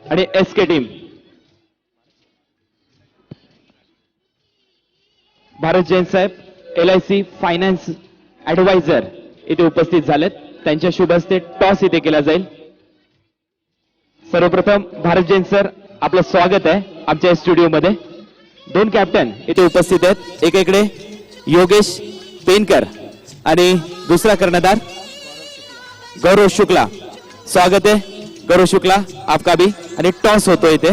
आणि SK team Bharat Jain साहेब LIC finance adviser इथे उपस्थित झालेत. त्यांच्या शुभ हस्ते टॉस इथे केला जाईल. सर्वप्रथम भारत जैन सर आपलं स्वागत आहे आमच्या स्टुडिओमध्ये. दोन कॅप्टन इथे उपस्थित आहेत. एकीकडे योगेश पेनकर आणि दुसरा कर्णधार गौरव शुक्ला. स्वागत आहे गौरव शुक्ला आपका भी. आणि टॉस होतो इथे.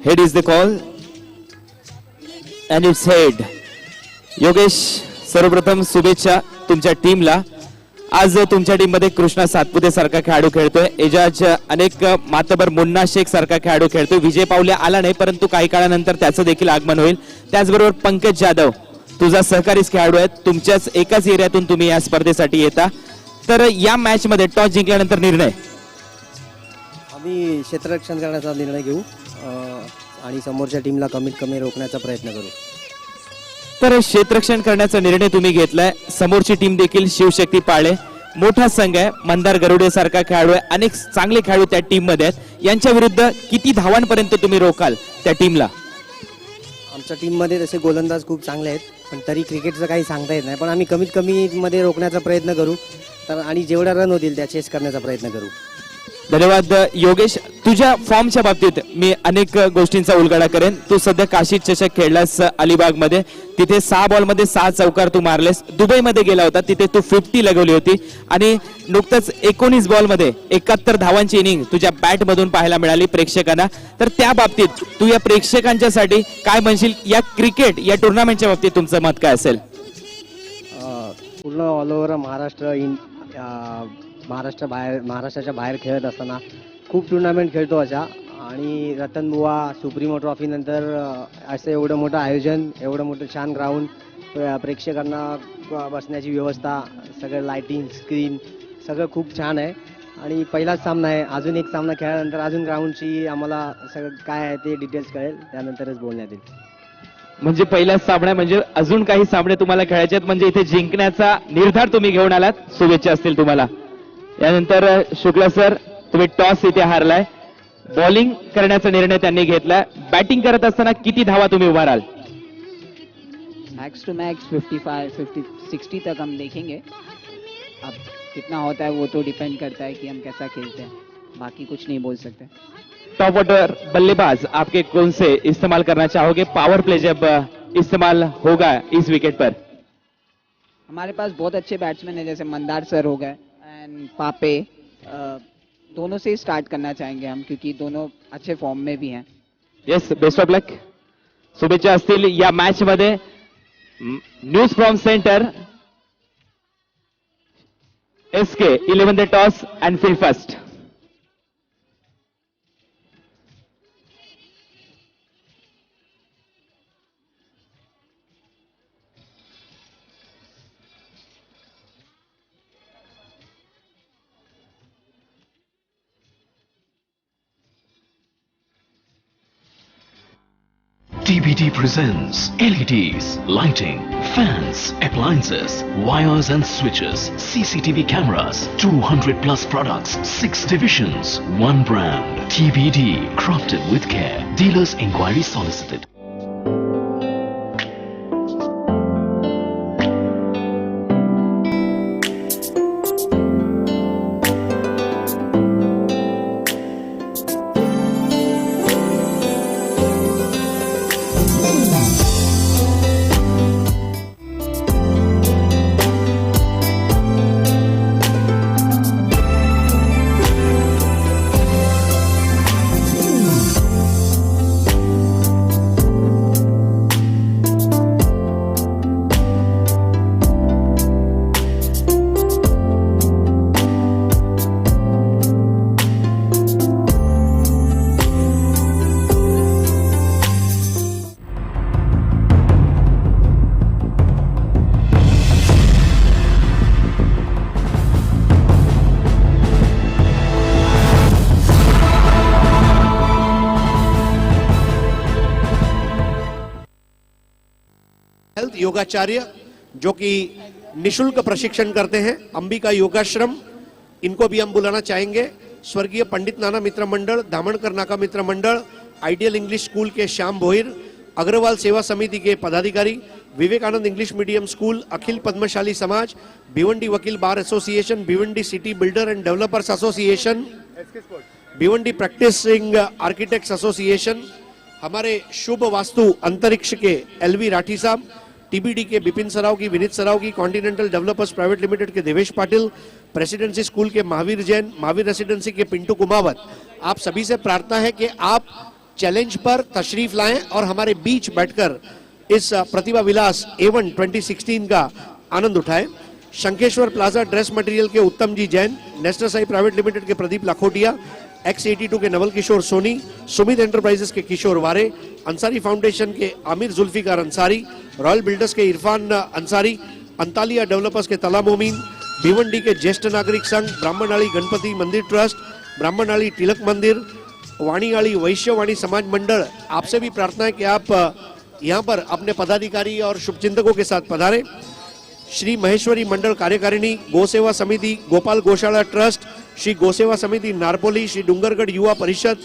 Head is the call and it's head. Yogesh सर्वप्रथम शुभेच्छा तुमच्या टीमला. आज तुमच्या टीम मध्ये कृष्णा सातपुते सारखा खेळाडू खेळतोय. एजाज अनेक मातबर मुन्ना शेख सारखा खेळाडू खेळतोय. विजय पावले आला नाही परंतु काही काळानंतर त्याचं देखील आगमन होईल. त्याचबरोबर पंकज जाधव तुझा सहकारीच खेळाडू आहे. तुमच्याच एकाच एरियातून तुम्ही या स्पर्धेसाठी येता. तर या मॅच मध्ये टॉस जिंकल्यानंतर निर्णय आम्ही क्षेत्ररक्षण करण्याचा निर्णय घेऊ आणि समोरच्या टीमला कमीत कमी रोखण्याचा प्रयत्न करू. तर क्षेत्ररक्षण करण्याचा निर्णय तुम्ही घेतलाय. समोरची टीम देखील शिवशक्ती पाळे मोठा संघ आहे. मंदार गरुडे सारखा खेळाडू आहे. अनेक चांगले खेळाडू त्या टीम मध्ये आहेत. यांच्या विरुद्ध किती धावांपर्यंत तुम्ही रोखाल त्या टीमला? आमच्या टीम मध्ये तसे गोलंदाज खूप चांगले आहेत पण तरी क्रिकेटचं काही सांगता येत नाही. पण आम्ही कमीत कमी मध्ये रोखण्याचा प्रयत्न करू तर आणि जेवढा रन होतील त्या चेस करण्याचा प्रयत्न करू. धन्यवाद योगेश. तुझ्या फॉर्मच्या बाबतीत मी अनेक गोष्टींचा उलगडा करेन. तू सध्या काशी चषक खेळलास अलिबाग मध्ये. तिथे 6 बॉल मध्ये 6 चौकार तू मारलेस. दुबईमध्ये गेला होता तिथे तू 50 लगवली होती आणि नुकतंच 19 बॉल मध्ये 71 धावांची इनिंग तुझ्या बॅट मधून पाहायला मिळाली प्रेक्षकांना. तर त्या बाबतीत तू या प्रेक्षकांच्यासाठी काय म्हणशील? या क्रिकेट या टुर्नामेंटच्या बाबतीत तुमचं मत काय असेल? पूर्ण ऑल ओव्हर महाराष्ट्राच्या बाहेर खेळत असताना खूप टुर्नामेंट खेळतो अशा. आणि रतनबुवा सुप्रीमो ट्रॉफी नंतर असं एवढं मोठं आयोजन, एवढं मोठं छान ग्राउंड, प्रेक्षकांना बसण्याची व्यवस्था, सगळं लाइटिंग स्क्रीन सगळं खूप छान आहे. आणि पहिलाच सामना आहे. अजून एक सामना खेळल्यानंतर अजून ग्राउंडची आम्हाला सगळं काय आहे ते डिटेल्स कळेल त्यानंतरच बोलण्यात येईल. म्हणजे पहिलाच सामना म्हणजे अजून काही सामने तुम्हाला खेळायचे आहेत. म्हणजे इथे जिंकण्याचा निर्धार तुम्ही घेऊन आलात. शुभेच्छा असतील तुम्हाला. यानंतर शुक्ला सर तुम्ही टॉस इथे हारलाय. बॉलिंग करण्याचा निर्णय त्यांनी घेतलाय. बॅटिंग करत असताना किती धावा तुम्ही उभाराल? मैक्स टू मैक्स 55, 50, 60 तक हम देखेंगे. अब कितना होता है वो तो डिपेंड करता है कि हम कैसा खेलते हैं. बाकी कुछ नहीं बोल सकते. टॉप ऑर्डर बल्लेबाज आपके कौन से इस्तेमाल करना चाहोगे? पावर प्ले जब इस्तेमाल होगा इस विकेट पर. हमारे पास बहुत अच्छे बैट्समैन हैं जैसे मंदार सर हो गए एंड पापे. दोनों से ही स्टार्ट करना चाहेंगे हम क्योंकि दोनों अच्छे फॉर्म में भी हैं. Yes best of luck. शुभेच्छा असतील या मॅच मध्ये. News from centre SK 11 the toss and field first. TBD presents LEDs, lighting, fans, appliances, wires and switches, CCTV cameras, 200 plus products, 6 divisions, 1 brand. TBD, crafted with care. Dealers inquiry solicited. Health योगाचार्य जो कि निशुल्क प्रशिक्षण करते हैं, अंबिका योगाश्रम, इनको भी हम बुलाना चाहेंगे। स्वर्गीय पंडित नाना मित्र Mandal, Damankar Naka Mitra Mandal, ideal English school के श्याम भोईर, अग्रवाल सेवा समिति के पदाधिकारी, Vivekananda English medium school, Akhil Padmashali Samaj, Bhiwandi वकील bar association, Bhiwandi city builder and developers association, Bhiwandi practising architects association, हमारे शुभ वास्तु अंतरिक्ष के एलवी राठी साहब, टीबीडी के बिपिन सराव की, विनीत सराव की, कॉन्टिनेंटल डेवलपर्स प्राइवेट लिमिटेड के देवेश पाटिल, प्रेसिडेंसी स्कूल के महावीर जैन, महावीर रेसिडेंसी के पिंटू कुमावत, आप सभी से प्रार्थना है कि आप चैलेंज पर तशरीफ लाएं और हमारे बीच बैठकर इस प्रतिभा विलास A1 2016 का आनंद उठाएं। शंखेश्वर प्लाजा ड्रेस मटेरियल के Uttam ji Jain, national Sai private limited के प्रदीप लाखोटिया, X82 के नवल किशोर सोनी, सुमित एंटरप्राइजेस के किशोर वारे, अंसारी फाउंडेशन के आमिर जुल्फिकार अंसारी, रॉयल बिल्डर्स के इरफान अंसारी, अंतालिया डेवलपर्स के तला मोमीन, भिवंडी के ज्येष्ठ नागरिक संघ, ब्राह्मणाली गणपति मंदिर ट्रस्ट, ब्राह्मणाली तिलक मंदिर, वाणीवाली वैश्यवाणी समाज मंडल, आपसे भी प्रार्थना है कि आप यहाँ पर अपने पदाधिकारी और शुभचिंतकों के साथ पधारें। श्री महेश्वरी मंडल कार्यकारिणी, गौसेवा समिति, गोपाल गौशाला ट्रस्ट, श्री गौसेवा समिति नारपोली, श्री डूंगरगढ़ युवा परिषद,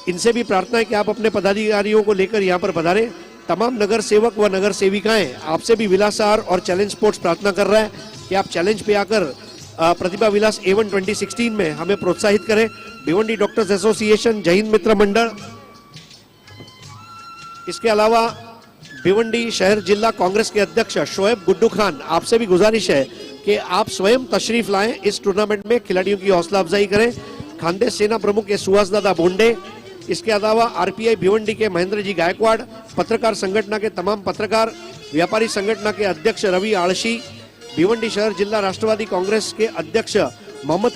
इनसे भी प्रार्थना है कि आप अपने पदाधिकारियों को लेकर यहाँ पर पधारें। तमाम नगर सेवक व नगर सेविकाएं आपसे भी विलासार और चैलेंज स्पोर्ट्स प्रार्थना कर रहा है कि आप चैलेंज पे आकर प्रतिभा विलास A1 2016 में हमें प्रोत्साहित करें। भिवंडी डॉक्टर्स एसोसिएशन, जय हिंद मित्र मंडल, इसके अलावा भिवंडी शहर जिला कांग्रेस के अध्यक्ष शोएब गुड्डू खान, आपसे भी गुजारिश है कि आप स्वयं तशरीफ लाएं, इस टूर्नामेंट में खिलाड़ियों की हौसला अफजाई करें। खानदेश सेना प्रमुख के सुहास दादा बोंडे, इसके अलावा आरपीआई भिवंडी के महेंद्र जी गायकवाड़, पत्रकार संगठन के तमाम पत्रकार, व्यापारी संगठन के अध्यक्ष रवि आलशी, भिवंडी शहर जिला राष्ट्रवादी कांग्रेस के अध्यक्ष मोहम्मद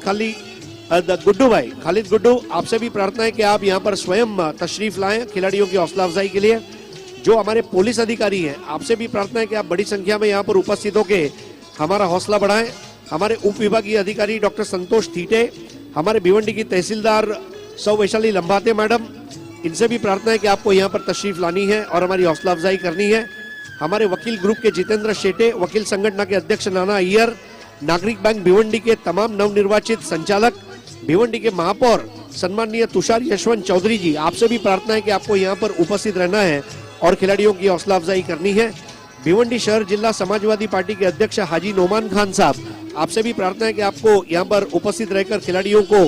गुड्डू भाई, खालिद गुड्डू, आपसे भी प्रार्थना है कि आप यहाँ पर स्वयं तशरीफ लाएं खिलाड़ियों की हौसला अफजाई के लिए। जो हमारे पुलिस अधिकारी हैं, आपसे भी प्रार्थना है कि आप बड़ी संख्या में यहाँ पर उपस्थित होकर हमारा हौसला बढ़ाएं। हमारे उप विभागीय अधिकारी डॉक्टर संतोष थीटे, हमारे भिवंडी की तहसीलदार सौ वैशाली लंबाते मैडम, इनसे भी प्रार्थना है कि आपको यहाँ पर तशरीफ लानी है और हमारी हौसला अफजाई करनी है। हमारे वकील ग्रुप के जितेंद्र शेटे, वकील संगठन के अध्यक्ष नाना अय्यर, नागरिक बैंक भिवंडी के तमाम नवनिर्वाचित संचालक, भिवंडी के महापौर सम्माननीय तुषार यशवंत चौधरी जी, आपसे भी प्रार्थना है कि आपको यहाँ पर उपस्थित रहना है और खिलाड़ियों की हौसला अफजाई करनी है। भिवंडी शहर जिला समाजवादी पार्टी के अध्यक्ष हाजी नोमान खान साहब, आपसे भी प्रार्थना है कि आपको यहाँ पर उपस्थित रहकर खिलाड़ियों को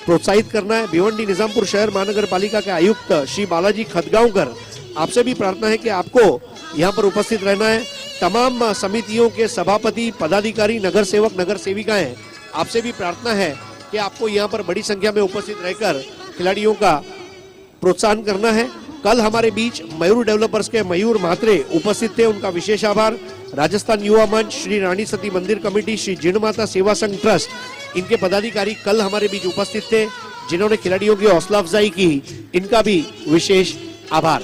प्रोत्साहित करना है। भिवंडी निजामपुर शहर महानगर पालिका के आयुक्त श्री बालाजी खदगांवकर, आपसे भी प्रार्थना है कि आपको यहाँ पर उपस्थित रहना है। तमाम समितियों के सभापति, पदाधिकारी, नगर सेवक, नगर सेविकाएं, आपसे भी प्रार्थना है कि आपको यहाँ पर बड़ी संख्या में उपस्थित रहकर खिलाड़ियों का प्रोत्साहन करना है। कल हमारे बीच मयूर डेवलपर्स के मयूर म्हात्रे उपस्थित थे, उनका विशेष आभार। राजस्थान युवा मंच, श्री रानी सती मंदिर कमेटी, श्री जिन माता सेवा संघ ट्रस्ट, इनके पदाधिकारी कल हमारे बीच उपस्थित थे, जिन्होंने खिलाड़ियों की हौसला अफजाई की, इनका भी विशेष आभार।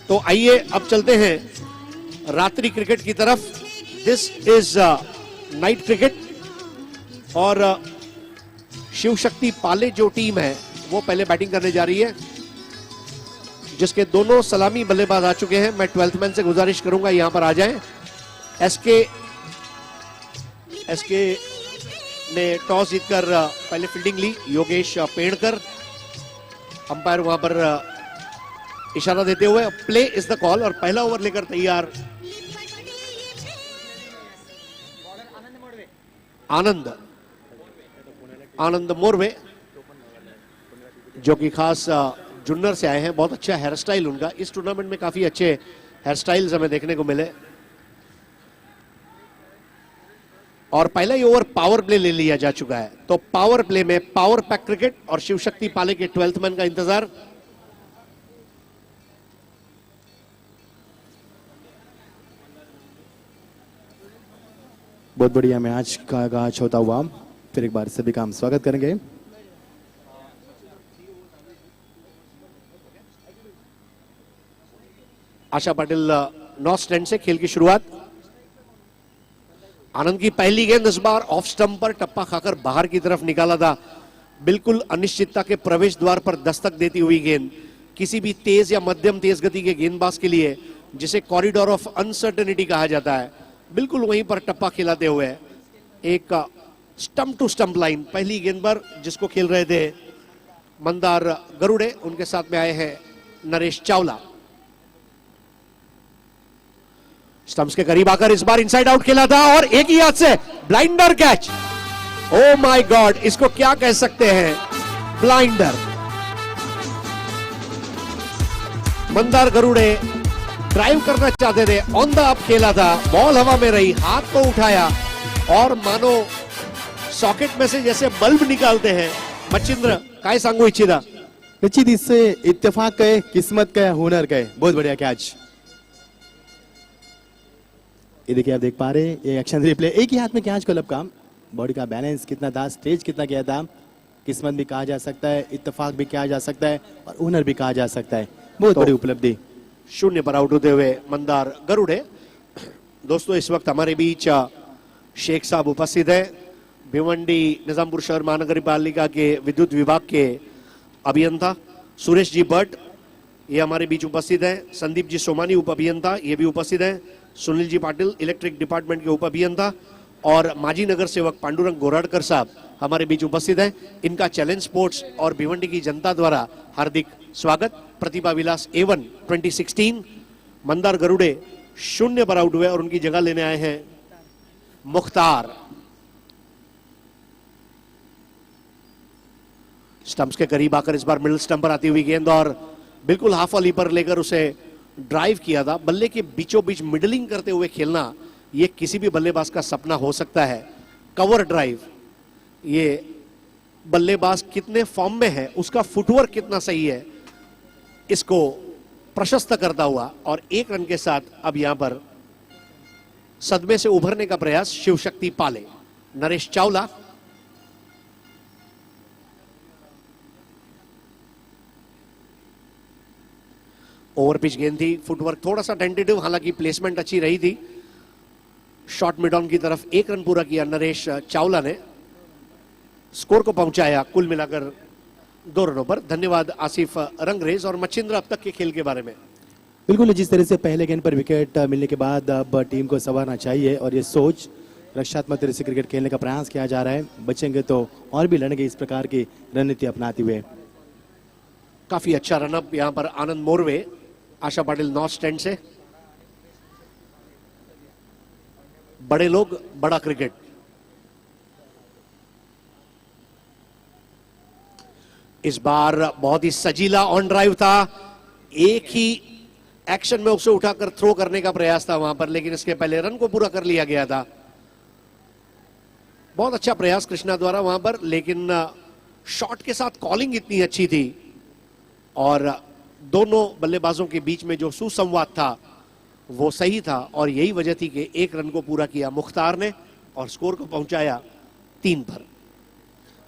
तो आइए अब चलते हैं रात्रि क्रिकेट की तरफ। दिस इज नाइट क्रिकेट और शिव शक्ति पाले जो टीम है वो पहले बैटिंग करने जा रही है, जिसके दोनों सलामी बल्लेबाज आ चुके हैं। मैं 12th मैन से गुजारिश करूंगा यहां पर आ जाएं। एसके ने टॉस जीतकर पहले फील्डिंग ली, योगेश पेड़कर, अंपायर वहां पर इशारा देते हुए प्ले इज द कॉल, और पहला ओवर लेकर तैयार आनंद मोरवे, जो कि खास जुन्नर से आए हैं। बहुत अच्छा हेयर स्टाइल उनका, इस टूर्नामेंट में काफी अच्छे हेयर स्टाइल्स हमें देखने को मिले। और पहला ही ओवर पावर प्ले ले लिया जा चुका है, तो पावर प्ले में पावर पैक क्रिकेट और शिव शक्ति पाले के 12th मैन का इंतजार। बहुत बढ़िया मैच का आगाज होता हुआ फिर एक बार सभी का हम स्वागत करेंगे। आशा पाटिल नॉ स्टैंड से खेल की शुरुआत। आनंद की पहली गेंद इस बार ऑफ स्टंप पर टप्पा खाकर बाहर की तरफ निकाला था। बिल्कुल अनिश्चितता के प्रवेश द्वार पर दस्तक देती हुई गेंद, किसी भी तेज या मध्यम तेज गति के गेंदबाज के लिए जिसे कॉरिडोर ऑफ अनसर्टेनिटी कहा जाता है, बिल्कुल वहीं पर टप्पा खिलाते हुए एक स्टंप टू स्टंप लाइन पहली गेंद पर जिसको खेल रहे थे मंदार गरुड़े, उनके साथ में आए हैं नरेश चावला। स्टंप्स के करीब आकर इस बार इनसाइड आउट खेला था और एक ही हाथ से blinder catch. Oh my God, इसको क्या कह सकते हैं, ब्लाइंडर। मंदार गरुड़े ड्राइव करना चाहते थे, ऑन द अप खेला था, बॉल हवा में रही, हाथ को उठाया और मानो सॉकेट में से जैसे बल्ब निकालते हैं। मच्छिंद्र काय सांगू इच्छिता? निश्चित इससे इत्तेफाक है, किस्मत का है, हुनर का है। बहुत बढ़िया कैच। ये देखिए, आप देख पा रहे हैं ये एक्शन रिप्ले, एक ही हाथ में कैच को लब काम। बॉडी का बैलेंस कितना था, स्टेज कितना किया था, किस्मत भी कहा जा सकता है, इत्तेफाक भी कहा जा सकता है और हुनर भी कहा जा सकता है। बहुत बड़ी उपलब्धि। 0 पर आउट होते हुए मंदार गरुड़े। दोस्तों, इस वक्त हमारे बीच शेख साहब उपस्थित है, भिवंडी निजामपुर शहर महानगर पालिका के विद्युत विभाग के अभियंता सुरेश जी भट्ट ये हमारे बीच उपस्थित है, संदीप जी सोमानी उप अभियंता ये भी उपस्थित है, सुनील जी पाटिल इलेक्ट्रिक डिपार्टमेंट के उप अभियंता और माजी नगर सेवक पांडुरंग गोराडकर साहब हमारे बीच उपस्थित है। इनका चैलेंज स्पोर्ट्स और भिवंडी की जनता द्वारा हार्दिक स्वागत। प्रतिभा विलास A1 2016। मंदार गरुड़े 0 पर आउट हुए और उनकी जगह लेने आए हैं मुख्तार। स्टंप्स के करीब आकर इस बार मिडिल स्टंप पर आती हुई गेंद और बिल्कुल हाफ वॉली पर लेकर उसे ड्राइव किया था। बल्ले के बीचों बीच मिडलिंग करते हुए खेलना ये किसी भी बल्लेबाज का सपना हो सकता है। कवर ड्राइव, ये बल्लेबाज कितने फॉर्म में है, उसका फुटवर्क कितना सही है, इसको प्रशस्त करता हुआ और 1 रन के साथ अब यहां पर सदमे से उभरने का प्रयास शिवशक्ति पाले। नरेश चावला ओवर पिच गेंद थी, फुटवर्क थोड़ा सा टेंटेटिव, हालांकि प्लेसमेंट अच्छी रही थी। शॉर्ट मिड ऑन की तरफ 1 रन पूरा किया नरेश चावला ने, स्कोर को पहुंचाया कुल मिलाकर 2 रनों पर। धन्यवाद आसिफ रंगरेज। और मच्छिंद्र, अब तक के खेल के बारे में? बिल्कुल, जिस तरह से पहले गेंद पर विकेट मिलने के बाद अब टीम को संवारना चाहिए और ये सोच रक्षात्मक तरह से क्रिकेट खेलने का प्रयास किया जा रहा है। बचेंगे तो और भी लड़ेंगे, इस प्रकार की रणनीति अपनाते हुए। काफी अच्छा रनअप यहां पर आनंद मोरवे, आशा पाटिल नॉर्थ स्टैंड से। बड़े लोग बड़ा क्रिकेट। इस बार बहुत ही सजीला ऑन ड्राइव था, एक ही एक्शन में उसे उठाकर थ्रो करने का प्रयास था वहां पर, लेकिन इसके पहले रन को पूरा कर लिया गया था। बहुत अच्छा प्रयास कृष्णा द्वारा वहां पर, लेकिन शॉट के साथ कॉलिंग इतनी अच्छी थी और दोनों बल्लेबाजों के बीच में जो सुसंवाद था वो सही था और यही वजह थी कि 1 रन को पूरा किया मुख्तार ने और स्कोर को पहुंचाया 3 पर।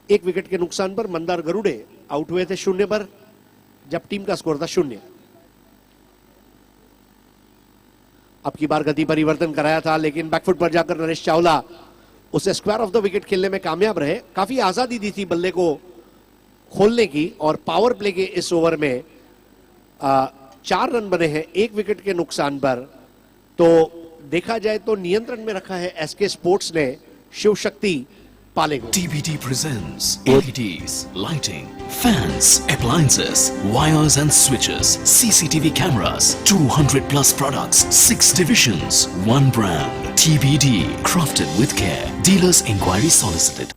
1 विकेट के नुकसान पर मंदार गरुड़े आउट हुए थे 0 पर, जब टीम का स्कोर था 0। अब की बार गति परिवर्तन कराया था, लेकिन बैकफुट पर जाकर नरेश चावला उसे स्क्वायर ऑफ द विकेट खेलने में कामयाब रहे। काफी आजादी दी थी बल्ले को खोलने की और पावर प्ले के इस ओवर में 4 रन बने हैं 1 विकेट के नुकसान पर। तो देखा जाए तो नियंत्रण में रखा है एसके स्पोर्ट्स ने शिवशक्ति पाले को। TBT presents LEDs, lighting, fans, appliances, wires and switches, CCTV cameras, 200 plus products, 6 divisions, 1 brand. TBD, crafted with care. Dealers inquiry solicited.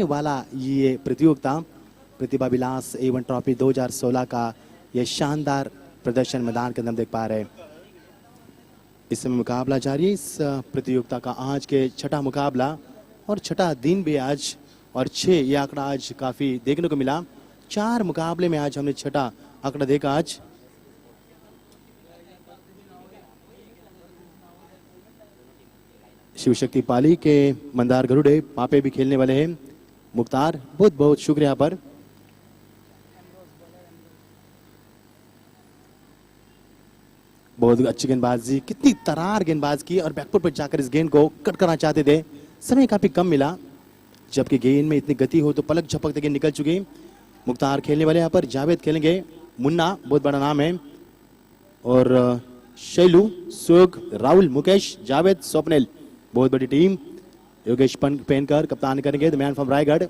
वाला ये प्रतियोगिता प्रतिभा विलास A1 ट्रॉफी 2016 का ये शानदार प्रदर्शन मैदान के अंदर हम देख पा रहे हैं। इस समय मुकाबला जारी है। इस प्रतियोगिता का आज के छठा मुकाबला और छठा दिन भी आज, और 6 ये आंकड़ा आज काफी देखने को मिला। 4 मुकाबले में आज हमने छठा आंकड़ा देखा। आज शिव शक्ति पाली के मंदार गरुड़े पापे भी खेलने वाले हैं। मुख्तार, बहुत बहुत शुक्रिया पर। बहुत अच्छी गेंदबाजी, कितनी तरार गेंदबाज की, और बैकफुट पर जाकर इस गेंद को कट करना चाहते थे। समय काफी कम मिला, जबकि गेंद में इतनी गति हो तो पलक झपकते गेंद निकल चुकी। मुख्तार खेलने वाले यहाँ पर, जावेद खेलेंगे, मुन्ना बहुत बड़ा नाम है, और शैलू, सुग, राहुल, मुकेश, जावेद, स्वप्निल, बहुत बड़ी टीम। योगेश पेनकर कप्तान करेंगे, the man from Raigarh.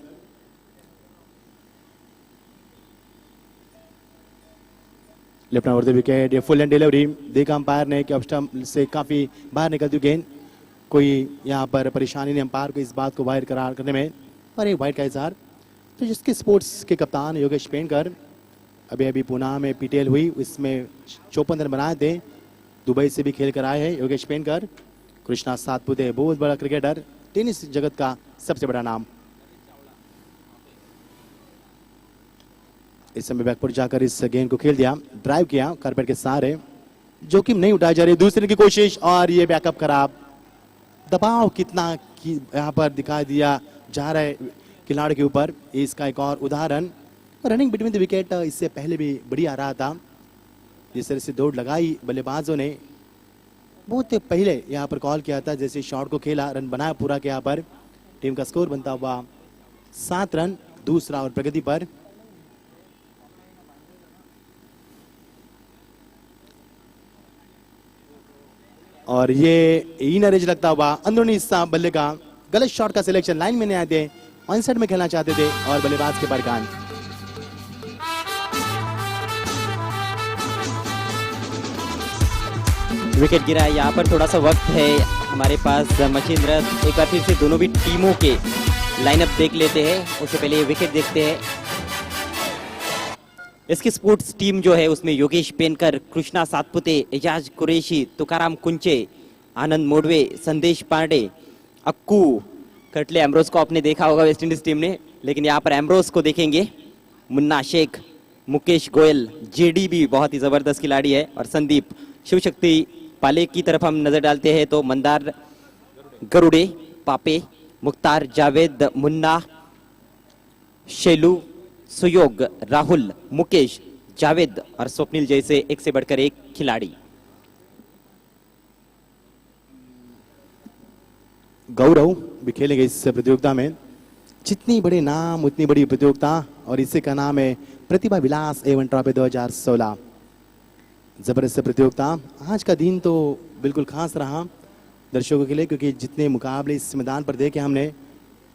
Left over the wicket, ये फुल एंड डिलीवरी देखा अंपायर ने कि स्टंप से काफी बाहर निकलती गेंद। कोई यहाँ पर परेशानी नहीं अंपायर को इस बात को वाइड करार करने में, और एक वाइड का इजहार। तो जिसके स्पोर्ट्स के कप्तान योगेश पेनकर, अभी पुणे में पीटीएल हुई, इसमें 54 रन बनाए थे। दुबई से भी खेल कर आए हैं योगेश पेनकर। कृष्णा सातपुते बहुत बड़ा क्रिकेटर, टेनिस जगत का सबसे बड़ा नाम। इस समय बैकफुट जाकर इस गेंद को खेल दिया, ड्राइव किया कारपेट के सहारे, जोखिम नहीं उठाई जा रही। दूसरे की कोशिश, और ये बैकअप खराब। दबाव कितना यहाँ पर दिखाई दिया जा रहा है खिलाड़ी के ऊपर, इसका एक और उदाहरण। रनिंग बिटवीन द विकेट इससे पहले भी बढ़िया रहा था। जिस तरह से दौड़ लगाई बल्लेबाजों ने, बहुत पहले यहाँ पर कॉल किया था, जैसे शॉट को खेला, रन बनाया पूरा के यहाँ पर। टीम का स्कोर बनता हुआ 7 रन, दूसरा और प्रगति पर। और ये इनर एज लगता हुआ अंदरूनी हिस्सा बल्ले का, गलत शॉट का सिलेक्शन, लाइन में नहीं आए थे, ऑन साइड में खेलना चाहते थे, और बल्लेबाज के बरकान। विकेट गिरा है। यहाँ पर थोड़ा सा वक्त है हमारे पास मचिंद्र, एक बार फिर से दोनों भी टीमों के लाइनअप देख लेते हैं। उससे पहले विकेट देखते हैं। इसकी स्पोर्ट्स टीम जो है उसमें योगेश पेनकर, कृष्णा सातपुते, एजाज कुरैशी, तुकाराम कुंचे, आनंद मोडवे, संदेश पांडे, अक्कू कटले। एम्ब्रोस को आपने देखा होगा वेस्ट इंडीज टीम ने, लेकिन यहाँ पर एम्ब्रोस को देखेंगे। मुन्ना शेख, मुकेश गोयल, जेडी भी बहुत ही जबरदस्त खिलाड़ी है, और संदीप। शिव शक्ति पाले की तरफ हम नजर डालते हैं तो मंदार गरुड़े, पापे, मुख्तार, जावेद, मुन्ना, शैलू, सुयोग, राहुल, मुकेश, जावेद और स्वप्निल जैसे एक से बढ़कर एक खिलाड़ी। गौरव भी खेलेंगे इस प्रतियोगिता में। जितनी बड़े नाम उतनी बड़ी प्रतियोगिता, और इसी का नाम है प्रतिभा विलास एवं ट्रॉफी 2016। जबरदस्त प्रतियोगिता। आज का दिन तो बिल्कुल खास रहा दर्शकों के लिए, क्योंकि जितने मुकाबले इस मैदान पर देखे हमने,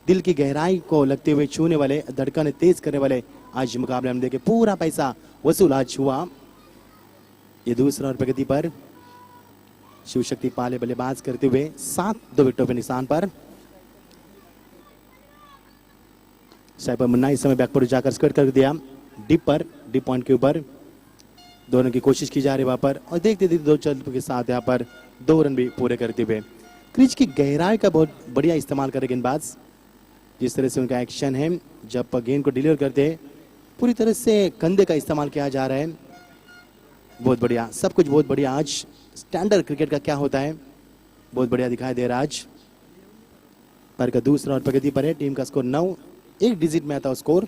दिल की गहराई को लगते हुए छूने वाले, धड़कन तेज करने वाले आज मुकाबले हम देखे। पूरा पैसा वसूल आज हुआ। ये दूसरा और प्रगति पर शिव शक्ति पाले बल्लेबाज करते हुए 7-2 विकेटों के निशान पर। साइपर मुन्ना इस समय बैकफुट जाकर स्कर्ट कर दिया, डिप पर, डिप पॉइंट के ऊपर दोनों की कोशिश की जा रही वहां पर, और देखते देखते 2 चल के साथ यहाँ पर 2 रन भी पूरे करते हुए। क्रीज की गहराई का बहुत बढ़िया इस्तेमाल करे गेंदबाज। जिस तरह से उनका एक्शन है, जब गेंद को डिलीवर करते हैं, पूरी तरह से कंधे का इस्तेमाल किया जा रहा है। बहुत बढ़िया, सब कुछ बहुत बढ़िया। आज स्टैंडर्ड क्रिकेट का क्या होता है, बहुत बढ़िया दिखाई दे रहा है आज। पर का दूसरा और प्रगति पर है। टीम का स्कोर 9, एक डिजिट में आता स्कोर।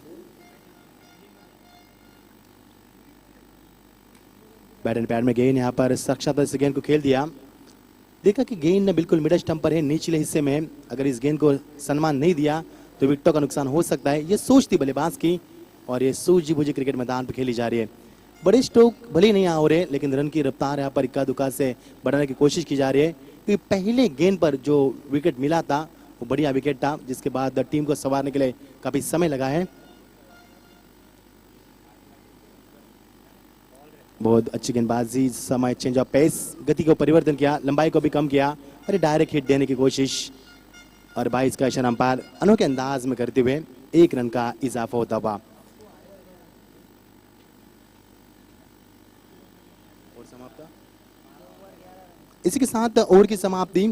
बैट एंड पैड में गेंद यहाँ पर साक्षात से गेंद को खेल दिया। देखा कि गेंद बिल्कुल मिडल स्टंप पर है, निचले हिस्से में। अगर इस गेंद को सम्मान नहीं दिया तो विकेटों का नुकसान हो सकता है। ये सोच थी बल्लेबाज की, और ये सूझी बूझी क्रिकेट मैदान पर खेली जा रही है। बड़े स्ट्रोक भले नहीं आ रहे, लेकिन रन की रफ्तार यहाँ पर इक्का दुक्का से बढ़ाने की कोशिश की जा रही है। क्योंकि पहले गेंद पर जो विकेट मिला था वो बढ़िया विकेट था, जिसके बाद टीम को संवारने के लिए काफी समय लगा है। बहुत अच्छी गेंदबाजी, समय चेंज ऑफ पेस, गति को परिवर्तन किया, लंबाई को भी कम किया, और डायरेक्ट हिट देने की कोशिश। और 22 का इशारा अंपायर अनोखे अंदाज में करते हुए 1 रन का इजाफा होता हुआ। इसी के साथ ओवर की समाप्ति,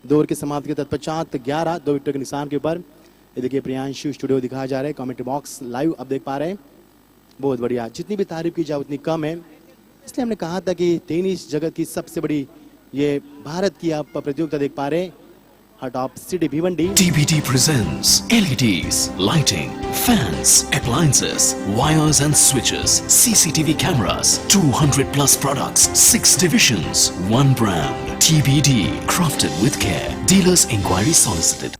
2 ओवर की समाप्ति के तत्पश्चात 11 2 विकेटों के नुकसान के ऊपर। ये देखिए प्रियांशु स्टूडियो दिखाया जा रहा है, कमेंट्री बॉक्स लाइव अब देख पा रहे हैं। बहुत बढ़िया, जितनी भी तारीफ की जाए उतनी कम है, इसलिए हमने कहा था कि टेनिस जगत की सबसे बड़ी ये भारत की आप प्रतियोगिता देख पा रहे हैं, hot of city Bhiwandi. TBT presents LEDs, lighting, fans, appliances, wires and switches, CCTV cameras, 200 plus products, 6 divisions, 1 brand. TBD, crafted with care. Dealers inquiry solicited.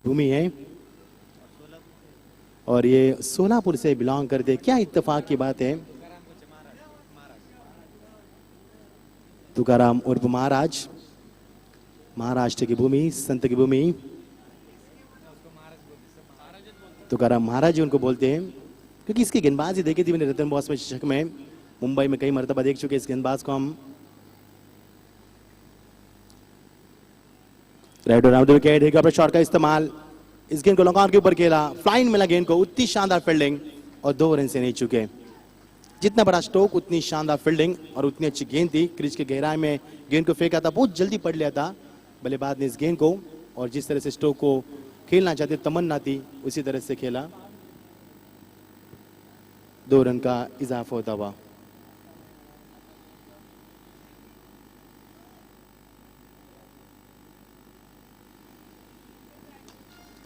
भूमि है और ये सोलापुर से बिलोंग करते, क्या इत्तेफाक की बात है। तुकाराम उर्फ महाराज, महाराष्ट्र की भूमि, संत की भूमि, तुकाराम महाराज जी उनको बोलते हैं, क्योंकि इसकी गेंदबाजी देखी थी मैंने रतन बॉस में चषक में, मुंबई में कई मरतबा देख चुके इस गेंदबाज को हम। राइट अराउंड द विकेट, एक अपने शॉट का इस्तेमाल, इस गेंद को लॉन्ग ऑन के ऊपर खेला, फ्लाइंग मिला गेंद को, उतनी शानदार फील्डिंग और 2 रन से नहीं चुके। जितना बड़ा स्ट्रोक उतनी शानदार फील्डिंग और उतनी अच्छी गेंद थी, क्रीज के गहराई में गेंद को फेंका था, बहुत जल्दी पड़ लिया था बल्लेबाज ने इस गेंद को, और जिस तरह से स्ट्रोक को खेलना चाहते तमन्ना थी उसी तरह से खेला, 2 रन का इजाफा होता हुआ।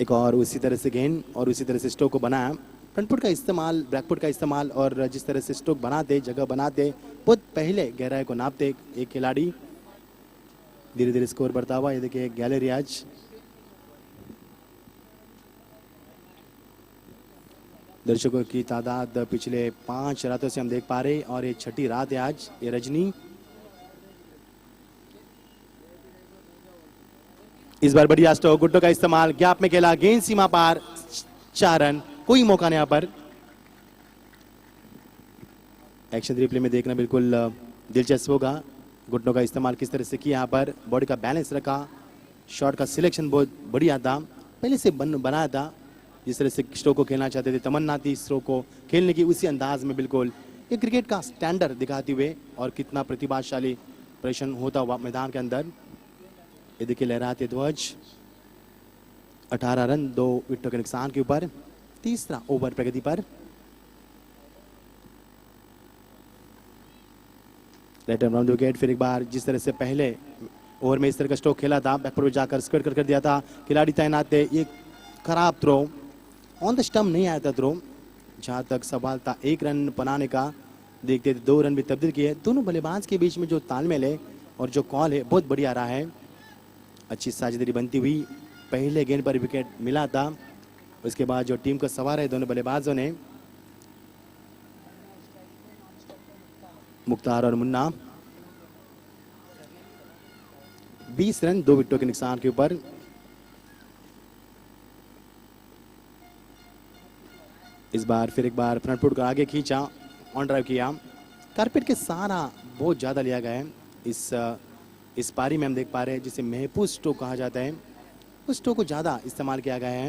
एक और उसी तरह से गेंद और उसी तरह से स्ट्रोक को बनाया, फ्रंट फुट का इस्तेमाल, बैक फुट का इस्तेमाल, और जिस तरह से स्ट्रोक बनाते, जगह बनाते, बहुत पहले गहराई को नापते एक खिलाड़ी, धीरे धीरे स्कोर बढ़ता हुआ। ये देखिए गैलरी आज दर्शकों की तादाद पिछले 5 रातों से हम देख पा रहे, और ये 6ठी रात है आज। ये रजनी इस बार बढ़िया स्ट्रोक, गुड्डो का इस्तेमाल, गैप में खेला, गेंद सीमा पार, 4 रन, कोई मौका नहीं यहाँ पर। एक्शन रिप्ले में देखना बिल्कुल दिलचस्प होगा, घुटनों का इस्तेमाल किस तरह से किया यहाँ पर, बॉडी का बैलेंस रखा, शॉट का सिलेक्शन बहुत बढ़िया था, पहले से बनाया था, जिस तरह से स्ट्रोक को खेलना चाहते थे, तमन्ना थी स्ट्रोक को खेलने की, उसी अंदाज में बिल्कुल एक क्रिकेट का स्टैंडर्ड दिखाते हुए, और कितना प्रतिभाशाली प्रदर्शन होता हुआ मैदान के अंदर। ये देखिए लहराते ध्वज, 18 रन 2 विकेटों के नुकसान के ऊपर, तीसरा ओवर प्रगति पर। राइट अराउंड विकेट, फिर एक बार जिस तरह से पहले ओवर में इस तरह का स्ट्रोक खेला था, बैकवर्ड जाकर स्क्वेयर कर दिया था, खिलाड़ी तैनात थे, ये खराब थ्रो, ऑन द स्टंप नहीं आया था थ्रो, जहां तक सवाल था 1 रन बनाने का, देखते 2 रन भी तब्दील किए। दोनों बल्लेबाज के बीच में जो तालमेल है और जो कॉल है बहुत बढ़िया रहा है, अच्छी साझेदारी बनती हुई, पहले गेंद पर विकेट मिला था, उसके बाद जो टीम को सवार है दोनों बल्लेबाजों ने, मुख्तार और मुन्ना, 20 रन 2 विकेटों के नुकसान के ऊपर। इस बार फिर एक बार फ्रंट फुट को आगे खींचा, ऑन ड्राइव किया, कारपेट के सहारा बहुत ज्यादा लिया गया है इस पारी में हम देख पा रहे हैं, जिसे महफूज स्ट्रोक कहा जाता है, उस स्ट्रोक को ज़्यादा इस्तेमाल किया गया है।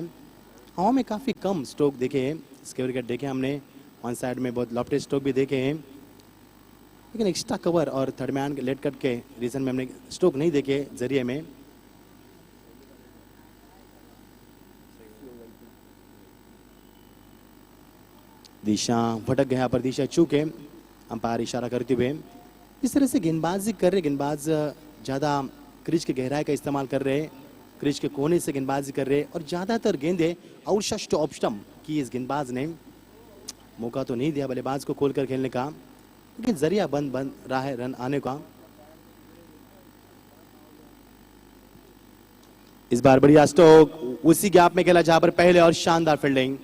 हवा में काफ़ी कम स्ट्रोक देखे हैं, स्क्वेयर विकेट देखे हमने, ऑन साइड में बहुत लॉफ्टेड स्ट्रोक भी देखे हैं, लेकिन एक्स्ट्रा कवर और थर्ड मैन लेट कट के रीजन में हमने स्ट्रोक नहीं देखे जरिए में। दिशा भटक गया पर दिशा चूके, अंपायर इशारा करते हुए, इस तरह से गेंदबाजी कर रहे, गेंदबाज ज़्यादा क्रीज के गहराई का इस्तेमाल कर रहे, क्रीज के कोने से गेंदबाजी कर रहे, और ज़्यादातर गेंदें आउटसाइड ऑफ स्टंप की इस गेंदबाज ने। मौका तो नहीं दिया बल्लेबाज को खोलकर खेलने का, लेकिन जरिया बन रहा है रन आने का। इस बार बढ़िया स्ट्रोक उसी गैप में खेला जहां पर पहले, और शानदार फील्डिंग,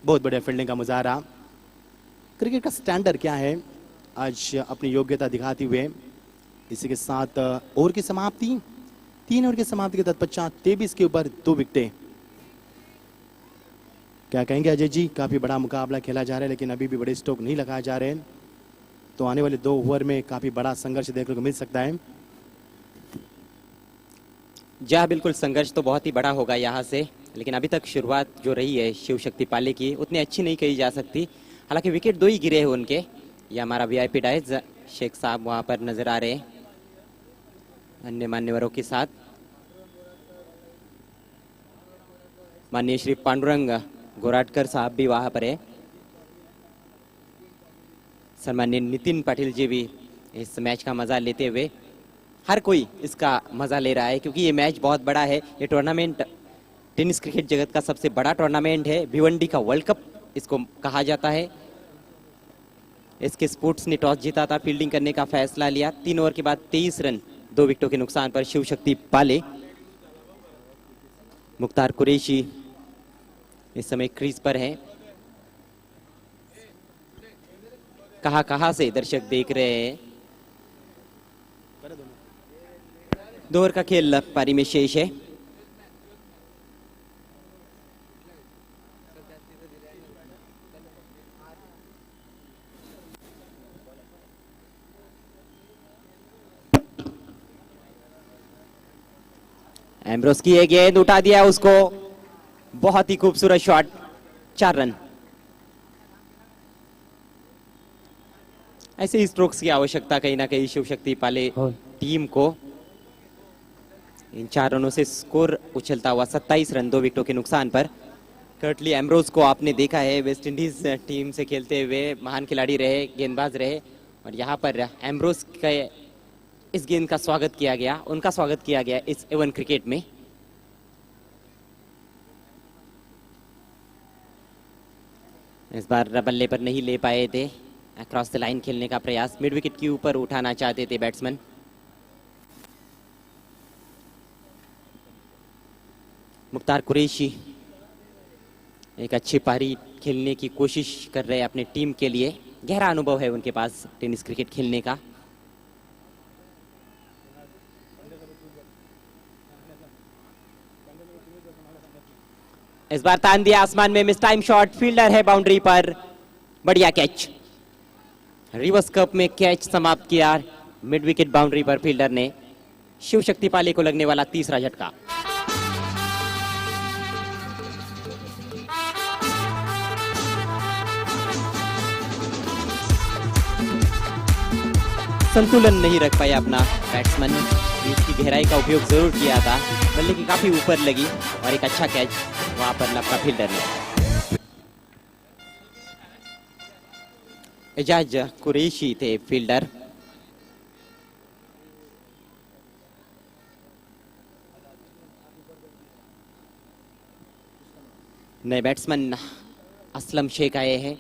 बहुत बढ़िया फील्डिंग का मुजाहरा। क्रिकेट का स्टैंडर्ड क्या है आज अपनी योग्यता दिखाते हुए। इसी के साथ ओवर की समाप्ति, 3 ओवर की समाप्ति के तत्पश्चात 23 के ऊपर 2 विकेटें। क्या कहेंगे अजय जी, काफी बड़ा मुकाबला खेला जा रहा है, लेकिन अभी भी बड़े स्ट्रोक नहीं लगाए जा रहे हैं, तो आने वाले 2 ओवर में काफी बड़ा संघर्ष देखने को मिल सकता है। जहाँ बिल्कुल संघर्ष तो बहुत ही बड़ा होगा यहाँ से, लेकिन अभी तक शुरुआत जो रही है शिव शक्ति पाले की उतनी अच्छी नहीं कही जा सकती। हालांकि विकेट 2 ही गिरे हैं उनके। ये हमारा वीआईपी डाइज शेख साहब वहां पर नजर आ रहे हैं अन्य मान्यवरों के साथ। माननीय श्री पांडुरंग गोराटकर साहब भी वहां पर है। सम्माननीय नितिन पाटिल जी भी इस मैच का मजा लेते हुए, हर कोई इसका मजा ले रहा है क्योंकि ये मैच बहुत बड़ा है। ये टूर्नामेंट टेनिस क्रिकेट जगत का सबसे बड़ा टूर्नामेंट है। भिवंडी का वर्ल्ड कप इसको कहा जाता है। इसके स्पोर्ट्स ने टॉस जीता था, फील्डिंग करने का फैसला लिया। 3 ओवर के बाद 23 रन 2 विकेटों के नुकसान पर शिव शक्ति पाले। मुख्तार कुरैशी इस समय क्रीज पर हैं। कहां से दर्शक देख रहे हैं। 2 ओवर का खेल पारी में शेष है। एम्ब्रोस की एक गेंद उठा दिया उसको, बहुत ही खूबसूरत शॉट, 4 रन। ऐसे ही स्ट्रोक्स की आवश्यकता कहीं ना कहीं शिव शक्ति पाले टीम को। इन 4 रनों से स्कोर उछलता हुआ 27 रन 2 विकेटों के नुकसान पर। कर्टली एम्ब्रोस को आपने देखा है, वेस्ट इंडीज टीम से खेलते हुए महान खिलाड़ी रहे, गेंदबाज रहे, और यहाँ पर एम्ब्रोस के इस गेंद का स्वागत किया गया, उनका स्वागत किया गया इस एवन क्रिकेट में। इस बार बल्ले पर नहीं ले पाए थे। अक्रॉस द लाइन खेलने का प्रयास, मिड विकेट के ऊपर उठाना चाहते थे बैट्समैन। मुख्तार कुरैशी एक अच्छी पारी खेलने की कोशिश कर रहे हैं अपने टीम के लिए। गहरा अनुभव है उनके पास टेनिस क्रिकेट खेलने का। इस बार तान दिया आसमान में, मिस टाइम शॉट, फील्डर है बाउंड्री पर, बढ़िया कैच। रिवर्स कप में कैच समाप्त किया मिड विकेट बाउंड्री पर फील्डर ने। शिव शक्ति पाले को लगने वाला तीसरा झटका। संतुलन नहीं रख पाया अपना बैट्समैन। इसकी गहराई का उपयोग जरूर किया था, बल्ले की काफी ऊपर लगी और एक अच्छा कैच वहां पर लपका फील्डर ने। एजाज कुरैशी थे फील्डर। नए बैट्समैन असलम शेख आए हैं।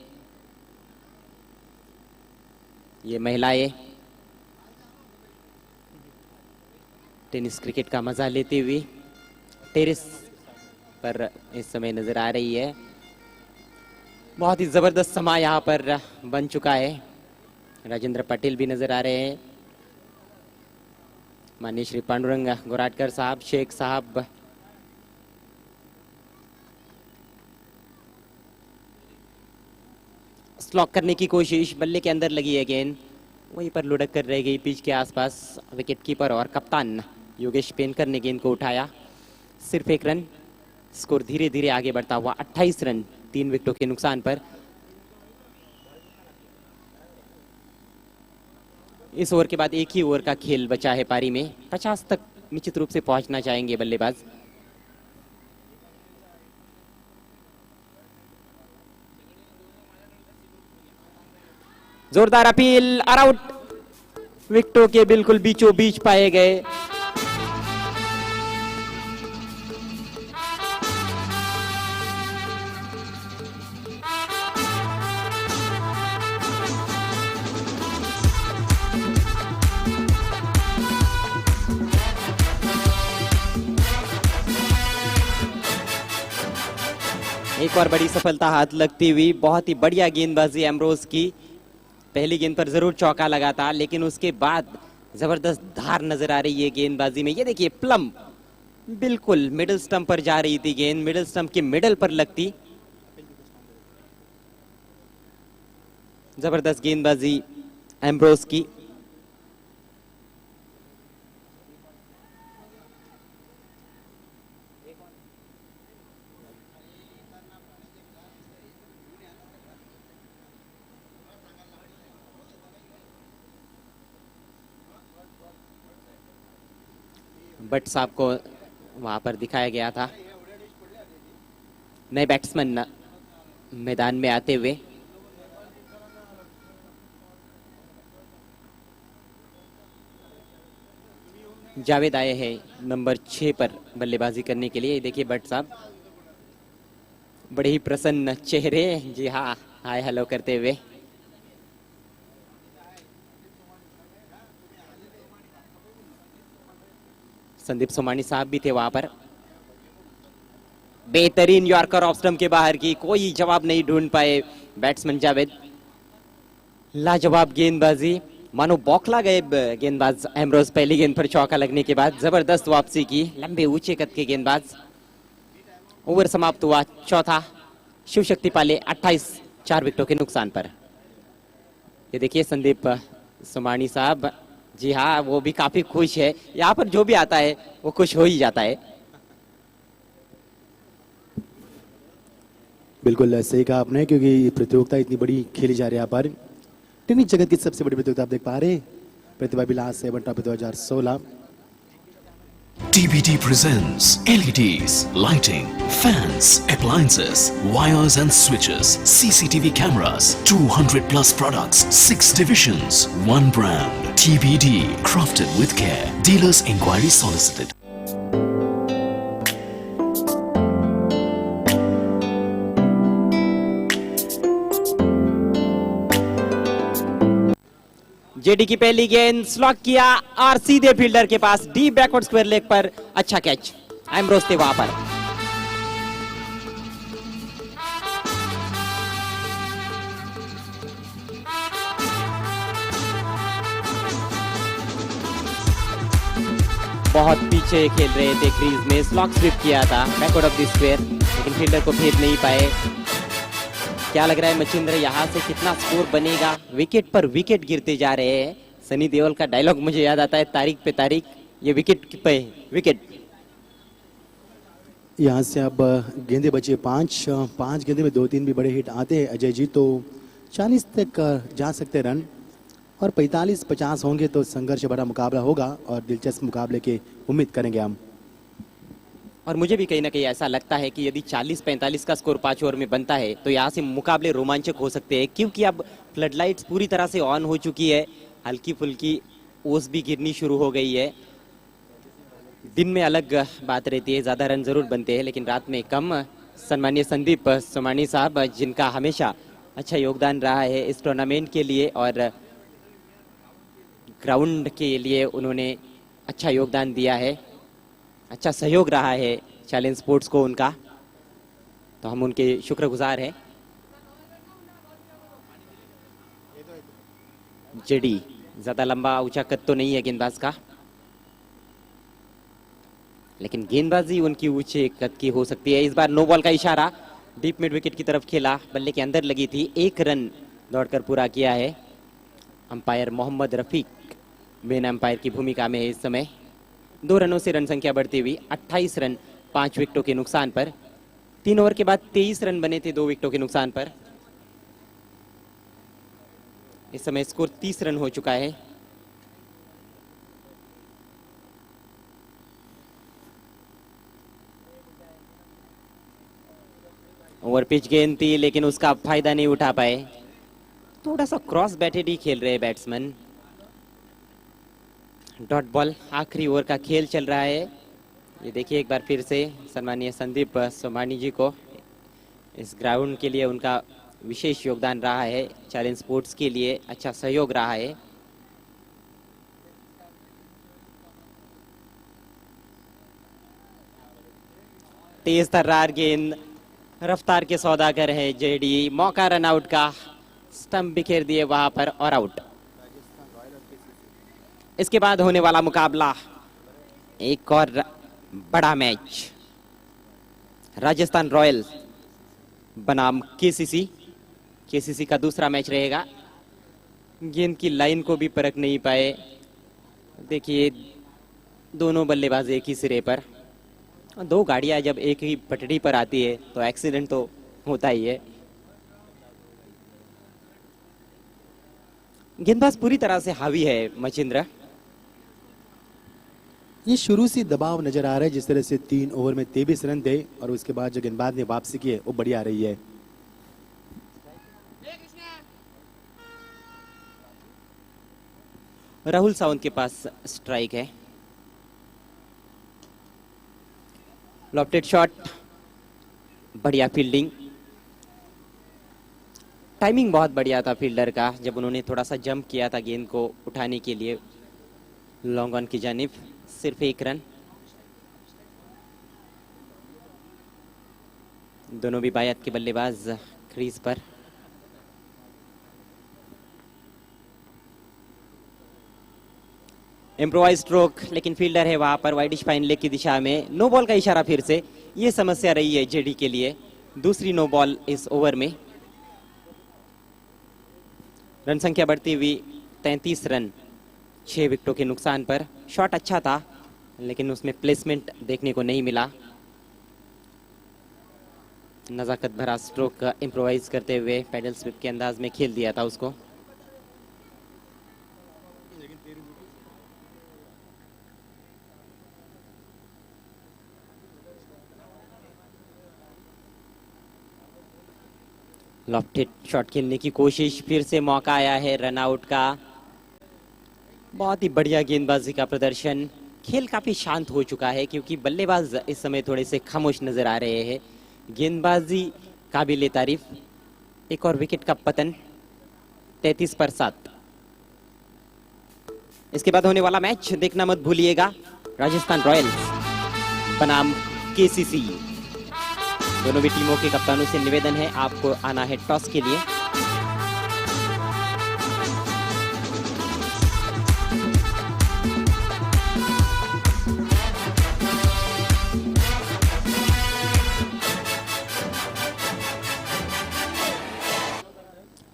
ये महिलाएं टेनिस क्रिकेट का मजा लेते हुए टेरिस पर इस समय नजर आ रही है। बहुत ही जबरदस्त समा यहाँ पर बन चुका है। राजेंद्र पटेल भी नजर आ रहे हैं, माननीय श्री पांडुरंग गोराटकर साहब, शेख साहब, स्लॉक करने की कोशिश, बल्ले के अंदर लगी है गेंद, वहीं पर लुढ़क कर रह गई पिच के आसपास। विकेट कीपर और कप्तान योगेश पेनकर ने गेंद को उठाया, सिर्फ 1 रन। स्कोर धीरे धीरे आगे बढ़ता हुआ 28 रन 3 विकेटों के नुकसान पर। इस ओवर के बाद एक ही ओवर का खेल बचा है पारी में। 50 तक निश्चित रूप से पहुंचना चाहेंगे बल्लेबाज। जोरदार अपील, ऑल आउट, विकेटों के बिल्कुल बीचों बीच पाए गए। एक और बड़ी सफलता हाथ लगती हुई, बहुत ही बढ़िया गेंदबाजी एम्ब्रोस की। पहली गेंद पर जरूर चौका लगा था, लेकिन उसके बाद जबरदस्त धार नजर आ रही है गेंदबाजी में। ये देखिए प्लम, बिल्कुल मिडिल स्टंप पर जा रही थी गेंद, मिडिल स्टंप के मिडल पर लगती। जबरदस्त गेंदबाजी एम्ब्रोस की। बट साहब को वहां पर दिखाया गया था। नए बैट्समैन मैदान में आते हुए। जावेद आए हैं नंबर 6 पर बल्लेबाजी करने के लिए। देखिए भट्ट साहब बड़े ही प्रसन्न चेहरे, जी हाँ, हाय हेलो करते हुए। संदीप सोमानी साहब भी थे वहां पर। बेहतरीन यॉर्कर ऑफ स्टंप के बाहर की, कोई जवाब नहीं ढूंढ पाए बैट्समैन जावेद। लाजवाब गेंदबाजी, मानो बौखला गए गेंदबाज एम्ब्रोस पहली गेंद पर चौका लगने के बाद। जबरदस्त वापसी की, लंबे ऊंचे कद के गेंदबाज। ओवर समाप्त हुआ चौथा। शिव शक्ति पाले 28, 4 विकेटों के नुकसान पर। ये देखिए संदीप सोमानी साहब, जी हाँ, वो भी काफी खुश है। यहाँ पर जो भी आता है वो खुश हो ही जाता है। बिल्कुल सही कहा आपने, क्योंकि ये प्रतियोगिता इतनी बड़ी खेली जा रही है यहाँ पर। टेनिस जगत की सबसे बड़ी प्रतियोगिता आप देख पा रहे हैं, प्रतिभा विलास 7 trophy 2016। TBT presents LEDs, lighting, fans, appliances, wires and switches, CCTV cameras, 200 plus products, 6 divisions, 1 brand. TBD, crafted with care. Dealers inquiry solicited. JD की पहली गेंद स्लॉक किया और सीधे फील्डर के पास डीप बैकवर्ड स्क्वायर लेग पर। अच्छा कैच, एम्ब्रोस थे वहां पर। बहुत पीछे खेल रहे थे क्रीज में, स्लॉक स्विप किया था बैकवर्ड ऑफ द स्क्वायर, लेकिन फील्डर को भेद नहीं पाए। क्या लग रहा है मचिंद्र, यहाँ से कितना स्कोर बनेगा? विकेट पर विकेट गिरते जा रहे हैं। सनी देओल का डायलॉग मुझे याद आता है, तारीख पे तारीख, ये विकेट पे विकेट। यहाँ से अब गेंदे बचे 5 गेंदे में 2-3 भी बड़े हिट आते हैं अजय जी, तो 40 तक जा सकते रन, और 45-50 होंगे तो संघर्ष भरा मुकाबला होगा और दिलचस्प मुकाबले की उम्मीद करेंगे हम। और मुझे भी कहीं ना कहीं ऐसा लगता है कि यदि 40-45 का स्कोर 5 ओवर में बनता है तो यहाँ से मुकाबले रोमांचक हो सकते हैं, क्योंकि अब फ्लड लाइट्स पूरी तरह से ऑन हो चुकी है। हल्की फुल्की ओस भी गिरनी शुरू हो गई है। दिन में अलग बात रहती है, ज़्यादा रन जरूर बनते हैं, लेकिन रात में कम। सम्मानीय संदीप सोमानी साहब, जिनका हमेशा अच्छा योगदान रहा है इस टूर्नामेंट के लिए और ग्राउंड के लिए, उन्होंने अच्छा योगदान दिया है, अच्छा सहयोग रहा है चैलेंज स्पोर्ट्स को उनका, तो हम उनके शुक्रगुजार हैं। जेडी ज्यादा लंबा ऊंचा कद तो नहीं है गेंदबाज का, लेकिन गेंदबाजी उनकी ऊंचे कद की हो सकती है। इस बार नो बॉल का इशारा, डीप मिड विकेट की तरफ खेला, बल्ले के अंदर लगी थी। 1 रन दौड़कर पूरा किया है। Umpire Mohammad Rafiq main umpire की भूमिका में है इस समय। 2 रनों से रन संख्या बढ़ती हुई 28 रन 5 विकेटों के नुकसान पर। 3 ओवर के बाद 23 रन बने थे 2 विकेटों के नुकसान पर। इस समय स्कोर 30 रन हो चुका है। ओवर पिच गेंद थी, लेकिन उसका फायदा नहीं उठा पाए। थोड़ा सा क्रॉस बैटेड ही खेल रहे हैं बैट्समैन। डॉट बॉल, आखिरी ओवर का खेल चल रहा है। ये देखिए एक बार फिर से सम्मानीय संदीप सोमानी जी को, इस ग्राउंड के लिए उनका विशेष योगदान रहा है, चैलेंज स्पोर्ट्स के लिए अच्छा सहयोग रहा है। तेज तर्रार गेंद, रफ्तार के सौदागर है जेडी, मौका रन आउट का, स्टंप बिखेर दिए वहां पर और आउट। इसके बाद होने वाला मुकाबला एक और बड़ा मैच, राजस्थान रॉयल बनाम केसीसी का दूसरा मैच रहेगा। गेंद की लाइन को भी परख नहीं पाए। देखिए दोनों बल्लेबाज एक ही सिरे पर, दो गाड़ियां जब एक ही पटड़ी पर आती है तो एक्सीडेंट तो होता ही है। गेंदबाज पूरी तरह से हावी है मचिंद्र। ये शुरू से दबाव नजर आ रहा है, जिस तरह से 3 ओवर में 23 रन थे और उसके बाद जो गेंदबाज ने वापसी की है वो बढ़िया रही है। राहुल सावंत के पास स्ट्राइक है। लॉफ्टेड शॉट, बढ़िया फील्डिंग, टाइमिंग बहुत बढ़िया था फील्डर का जब उन्होंने थोड़ा सा जंप किया था गेंद को उठाने के लिए लॉन्ग ऑन की जानिब। सिर्फ 1 रन। दोनों भी बायत के बल्लेबाज क्रीज पर। इम्प्रोवाइज स्ट्रोक, लेकिन फील्डर है वहां पर वाइडिश फाइन लेग की दिशा में। नो बॉल का इशारा फिर से, ये समस्या रही है जेडी के लिए, दूसरी नो बॉल इस ओवर में। रन संख्या बढ़ती हुई 33 रन 6 विकेटों के नुकसान पर। शॉट अच्छा था लेकिन उसमें प्लेसमेंट देखने को नहीं मिला। नजाकत भरा स्ट्रोक इम्प्रोवाइज करते हुए पैडल स्विप के अंदाज में खेल दिया था उसको। लॉफ्टेड शॉट खेलने की कोशिश, फिर से मौका आया है रन आउट का। बहुत ही बढ़िया गेंदबाजी का प्रदर्शन। खेल काफी शांत हो चुका है क्योंकि बल्लेबाज इस समय थोड़े से खामोश नजर आ रहे हैं। गेंदबाजी काबिले तारीफ। एक और विकेट का पतन, 33 पर 7। इसके बाद होने वाला मैच देखना मत भूलिएगा, राजस्थान रॉयल्स बनाम केसीसी। दोनों भी टीमों के कप्तानों से निवेदन है, आपको आना है टॉस के लिए।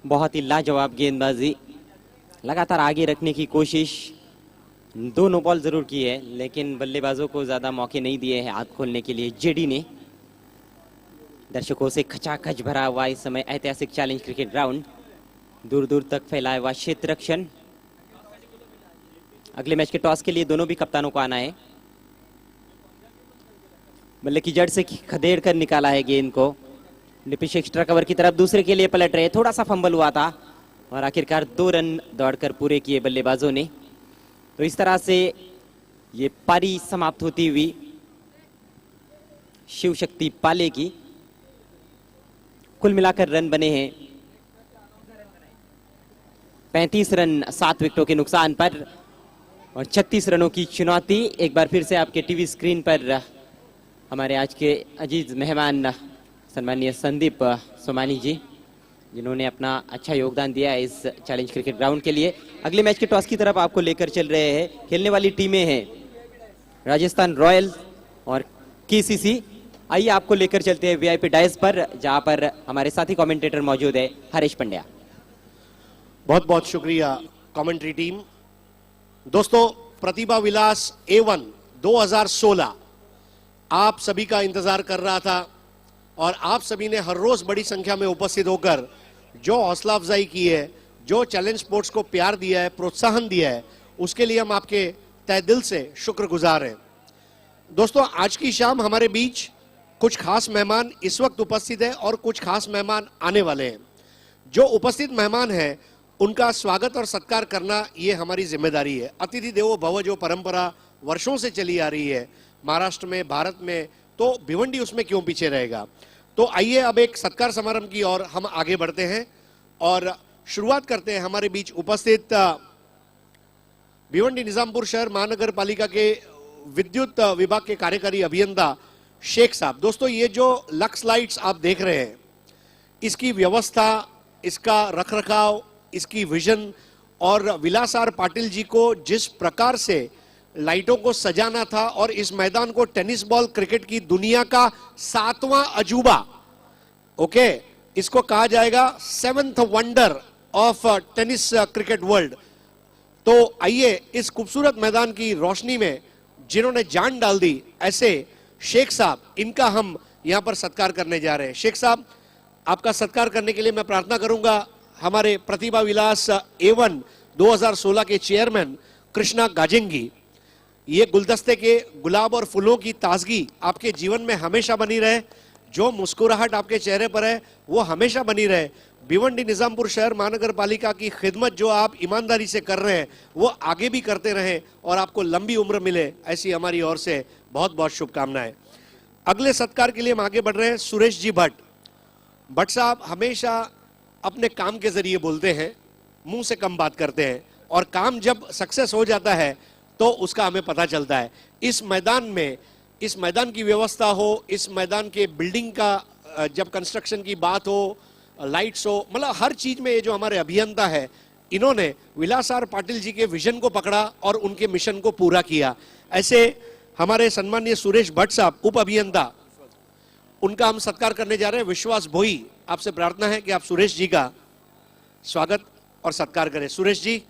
बहुत ही लाजवाब गेंदबाजी, लगातार आगे रखने की कोशिश। 2 नो बॉल जरूर की है लेकिन बल्लेबाजों को ज्यादा मौके नहीं दिए हैं हाथ खोलने के लिए जेडी ने। दर्शकों से खचाखच भरा हुआ इस समय ऐतिहासिक चैलेंज क्रिकेट ग्राउंड, दूर दूर तक फैलाया हुआ क्षेत्र रक्षण। अगले मैच के टॉस के लिए दोनों भी कप्तानों को आना है। बल्ले की जड़ से खदेड़ कर निकाला है गेंद को। निपिश एक्स्ट्रा कवर की तरफ दूसरे के लिए पलट रहे, थोड़ा सा फंबल हुआ था और आखिरकार 2 रन दौड़कर पूरे किए बल्लेबाजों ने। तो इस तरह से ये पारी समाप्त होती हुई शिव शक्ति पाले की। कुल मिलाकर रन बने हैं 35 रन 7 विकेटों के नुकसान पर और 36 रनों की चुनौती। एक बार फिर से आपके टीवी स्क्रीन पर हमारे आज के अजीज मेहमान सम्मानीय संदीप सोमानी जी, जिन्होंने अपना अच्छा योगदान दिया है इस चैलेंज क्रिकेट ग्राउंड के लिए। अगले मैच के टॉस की तरफ आपको लेकर चल रहे हैं। खेलने वाली टीमें हैं राजस्थान रॉयल और केसीसी। आइए आपको लेकर चलते हैं वीआईपी डाइस पर, जहां पर हमारे साथी कमेंटेटर मौजूद है हरीश पंड्या। बहुत बहुत शुक्रिया कमेंट्री टीम। दोस्तों, प्रतिभा विलास A1 2016 आप सभी का इंतजार कर रहा था और आप सभी ने हर रोज बड़ी संख्या में उपस्थित होकर जो हौसला अफजाई की है, जो चैलेंज स्पोर्ट्स को प्यार दिया है, प्रोत्साहन दिया है, उसके लिए हम आपके तहे दिल से शुक्रगुजार हैं। दोस्तों, आज की शाम हमारे बीच कुछ खास मेहमान इस वक्त उपस्थित है और कुछ खास मेहमान आने वाले हैं। जो उपस्थित मेहमान हैं उनका स्वागत और सत्कार करना ये हमारी जिम्मेदारी है। अतिथि देवो भव जो परंपरा वर्षों से चली आ रही है महाराष्ट्र में, भारत में, तो भिवंडी उसमें क्यों पीछे रहेगा। तो आइए अब एक सत्कार समारंभ की ओर हम आगे बढ़ते हैं और शुरुआत करते हैं हमारे बीच उपस्थित भिवंडी निजामपुर शहर महानगर पालिका के विद्युत विभाग के कार्यकारी अभियंता शेख साहब। दोस्तों ये जो लक्स लाइट्स आप देख रहे हैं, इसकी व्यवस्था, इसका रखरखाव, इसकी विजन और विलास आर पाटिल जी को जिस प्रकार से लाइटों को सजाना था और इस मैदान को टेनिस बॉल क्रिकेट की दुनिया का 7वां अजूबा, ओके, इसको कहा जाएगा 7th wonder of tennis cricket world. तो आइए इस खूबसूरत मैदान की रोशनी में जिन्होंने जान डाल दी, ऐसे शेख साहब, इनका हम यहां पर सत्कार करने जा रहे हैं। शेख साहब, आपका सत्कार करने के लिए मैं प्रार्थना करूंगा हमारे प्रतिभा विलास A1 2016 के चेयरमैन कृष्णा गाजेंगी। ये गुलदस्ते के गुलाब और फूलों की ताजगी आपके जीवन में हमेशा बनी रहे, जो मुस्कुराहट आपके चेहरे पर है वो हमेशा बनी रहे। भिवंडी निजामपुर शहर महानगर पालिका की खिदमत जो आप ईमानदारी से कर रहे हैं वो आगे भी करते रहें और आपको लंबी उम्र मिले, ऐसी हमारी ओर से बहुत बहुत शुभकामनाएं। अगले सत्कार के लिए हम आगे बढ़ रहे हैं सुरेश जी भट्ट। भट्ट साहब हमेशा अपने काम के जरिए बोलते हैं, मुंह से कम बात करते हैं, और काम जब सक्सेस हो जाता है तो उसका हमें पता चलता है। इस मैदान में, इस मैदान की व्यवस्था हो, इस मैदान के बिल्डिंग का जब कंस्ट्रक्शन की बात हो, लाइट्स हो, मतलब हर चीज में ये जो हमारे अभियंता है, इन्होंने विलास आर पाटिल जी के विजन को पकड़ा और उनके मिशन को पूरा किया। ऐसे हमारे सम्मानीय सुरेश भट्ट साहब, उप अभियंता, उनका हम सत्कार करने जा रहे हैं। विश्वास भोई, आपसे प्रार्थना है कि आप सुरेश जी का स्वागत और सत्कार करें। सुरेश जी,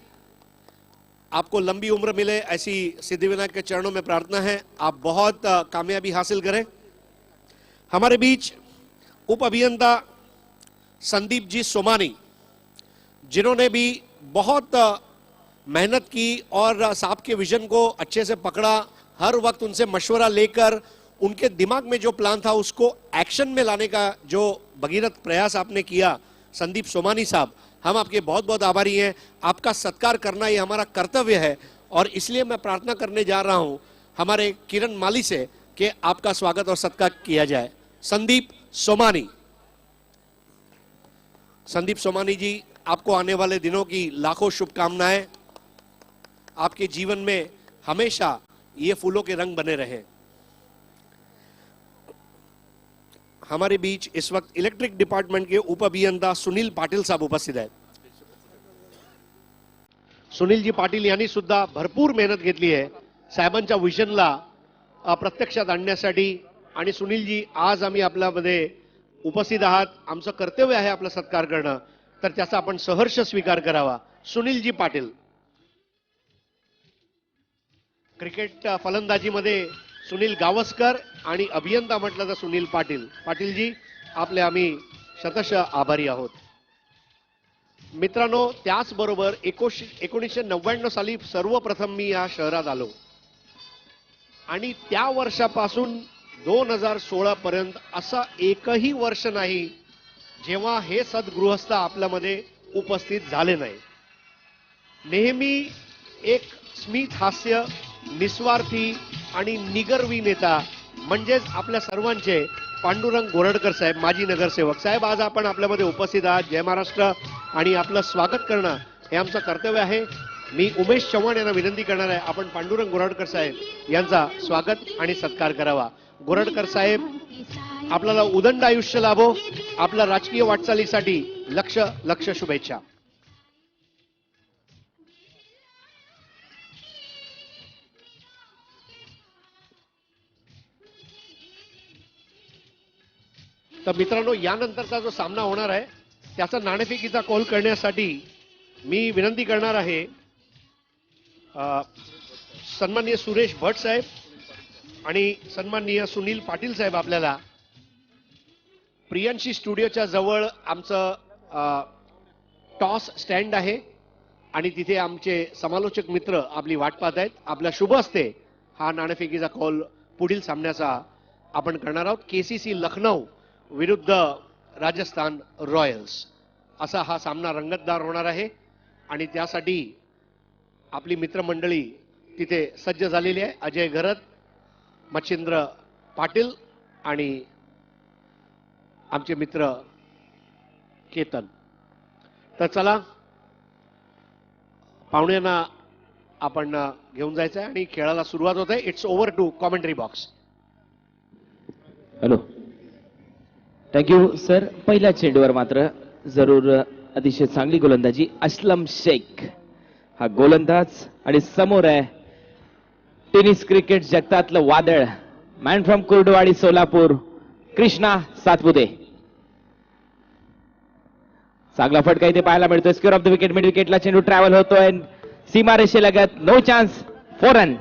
आपको लंबी उम्र मिले, ऐसी सिद्धिविनायक के चरणों में प्रार्थना है। आप बहुत कामयाबी हासिल करें। हमारे बीच उप अभियंता संदीप जी सोमानी, जिन्होंने भी बहुत मेहनत की और साहब के विजन को अच्छे से पकड़ा, हर वक्त उनसे मशवरा लेकर उनके दिमाग में जो प्लान था उसको एक्शन में लाने का जो भगीरथ प्रयास आपने किया, संदीप सोमानी साहब, हम आपके बहुत बहुत आभारी हैं। आपका सत्कार करना ये हमारा कर्तव्य है और इसलिए मैं प्रार्थना करने जा रहा हूं हमारे किरण माली से कि आपका स्वागत और सत्कार किया जाए। संदीप सोमानी। संदीप सोमानी जी, आपको आने वाले दिनों की लाखों शुभकामनाएं। आपके जीवन में हमेशा ये फूलों के रंग बने रहे। हमारे बीच इस वक्त इलेक्ट्रिक डिपार्टमेंट के उप अभियंता सुनील पाटील साहेब उपस्थित आहेत। सुनील जी पाटील यांनी सुद्धा भरपूर मेहनत घेतली आहे साहेबांच्या विजनला प्रत्यक्षात आणण्यासाठी। आणि सुनील जी, आज आम्ही आपल्यामध्ये उपस्थित आहात, आमचं कर्तव्य आहे आपला सत्कार करणं, तर त्याचा आपण सहर्ष स्वीकार करावा। सुनील जी पाटील। क्रिकेट फलंदाजीमध्ये सुनील गावस्कर आणि अभियंता म्हटलं तर सुनील पाटील। पाटील जी, आपले आम्ही शतशः आभारी आहोत। मित्रांनो, त्याचबरोबर 1999 साली सर्वप्रथम मी या शहरात आलो आणि त्या वर्षापासून 2016 पर्यंत असा एकही वर्ष नाही जेव्हा हे सद्गृहस्थ आपल्यामध्ये उपस्थित झाले नाही। नेहमी एक स्मित हास्य, निस्वार्थी आणि निगर्वी नेता म्हणजेच आपल्या सर्वांचे पांडुरंग गोरडकर साहेब, माजी नगरसेवक साहेब, आज आपण आपल्यामध्ये उपस्थित आहात। जय महाराष्ट्र आणि आपलं स्वागत करणं हे आमचं कर्तव्य आहे। मी उमेश चव्हाण यांना विनंती करणार आहे, आपण पांडुरंग गोरडकर साहेब यांचा स्वागत आणि सत्कार करावा। गोरडकर साहेब, आपल्याला उदंड आयुष्य लाभो, आपल्या राजकीय वाटचालीसाठी लक्ष लक्ष शुभेच्छा। तर मित्रांनो, यानंतरचा जो सामना होणार आहे त्याचा नाणेफेकीचा कॉल करण्यासाठी मी विनंती करणार आहे सन्माननीय सुरेश भट्ट साहेब आणि सन्माननीय सुनील पाटील साहेब। आपल्याला प्रियांशी स्टुडिओच्या जवळ आमचं टॉस स्टँड आहे आणि तिथे आमचे समालोचक मित्र आपली वाट पाहत आहेत। आपल्या शुभ हस्ते हा नाणेफेकीचा कॉल पुढील सामन्याचा आपण करणार आहोत। केसीसी लखनौ विरुद्ध राजस्थान रॉयल्स असा हा सामना रंगतदार होणार आहे आणि त्यासाठी आपली मित्रमंडळी तिथे सज्ज झालेली आहे। अजय घरत, मच्छिंद्र पाटील आणि आमचे मित्र केतन। तर चला, पाहुण्यांना आपण घेऊन जायचं आहे आणि खेळाला सुरुवात होते। It's over to commentary box. Hello, thank you sir. पहिल्या चेंडूवर मात्र जरूर अतिशय चांगली गोलंदाजी. असलम शेख हा गोलंदाज आणि समोर आहे टेनिस क्रिकेट जगतातलं वादळ, मॅन फ्रॉम कुर्डवाडी सोलापूर, कृष्णा सातपुते. चांगला फटका इथे पाहायला मिळतोय. Square of the wicket, mid विकेटला चेंडू ट्रॅव्हल होतोय, सीमारेषेलगत, नो चान्स, 4 रन.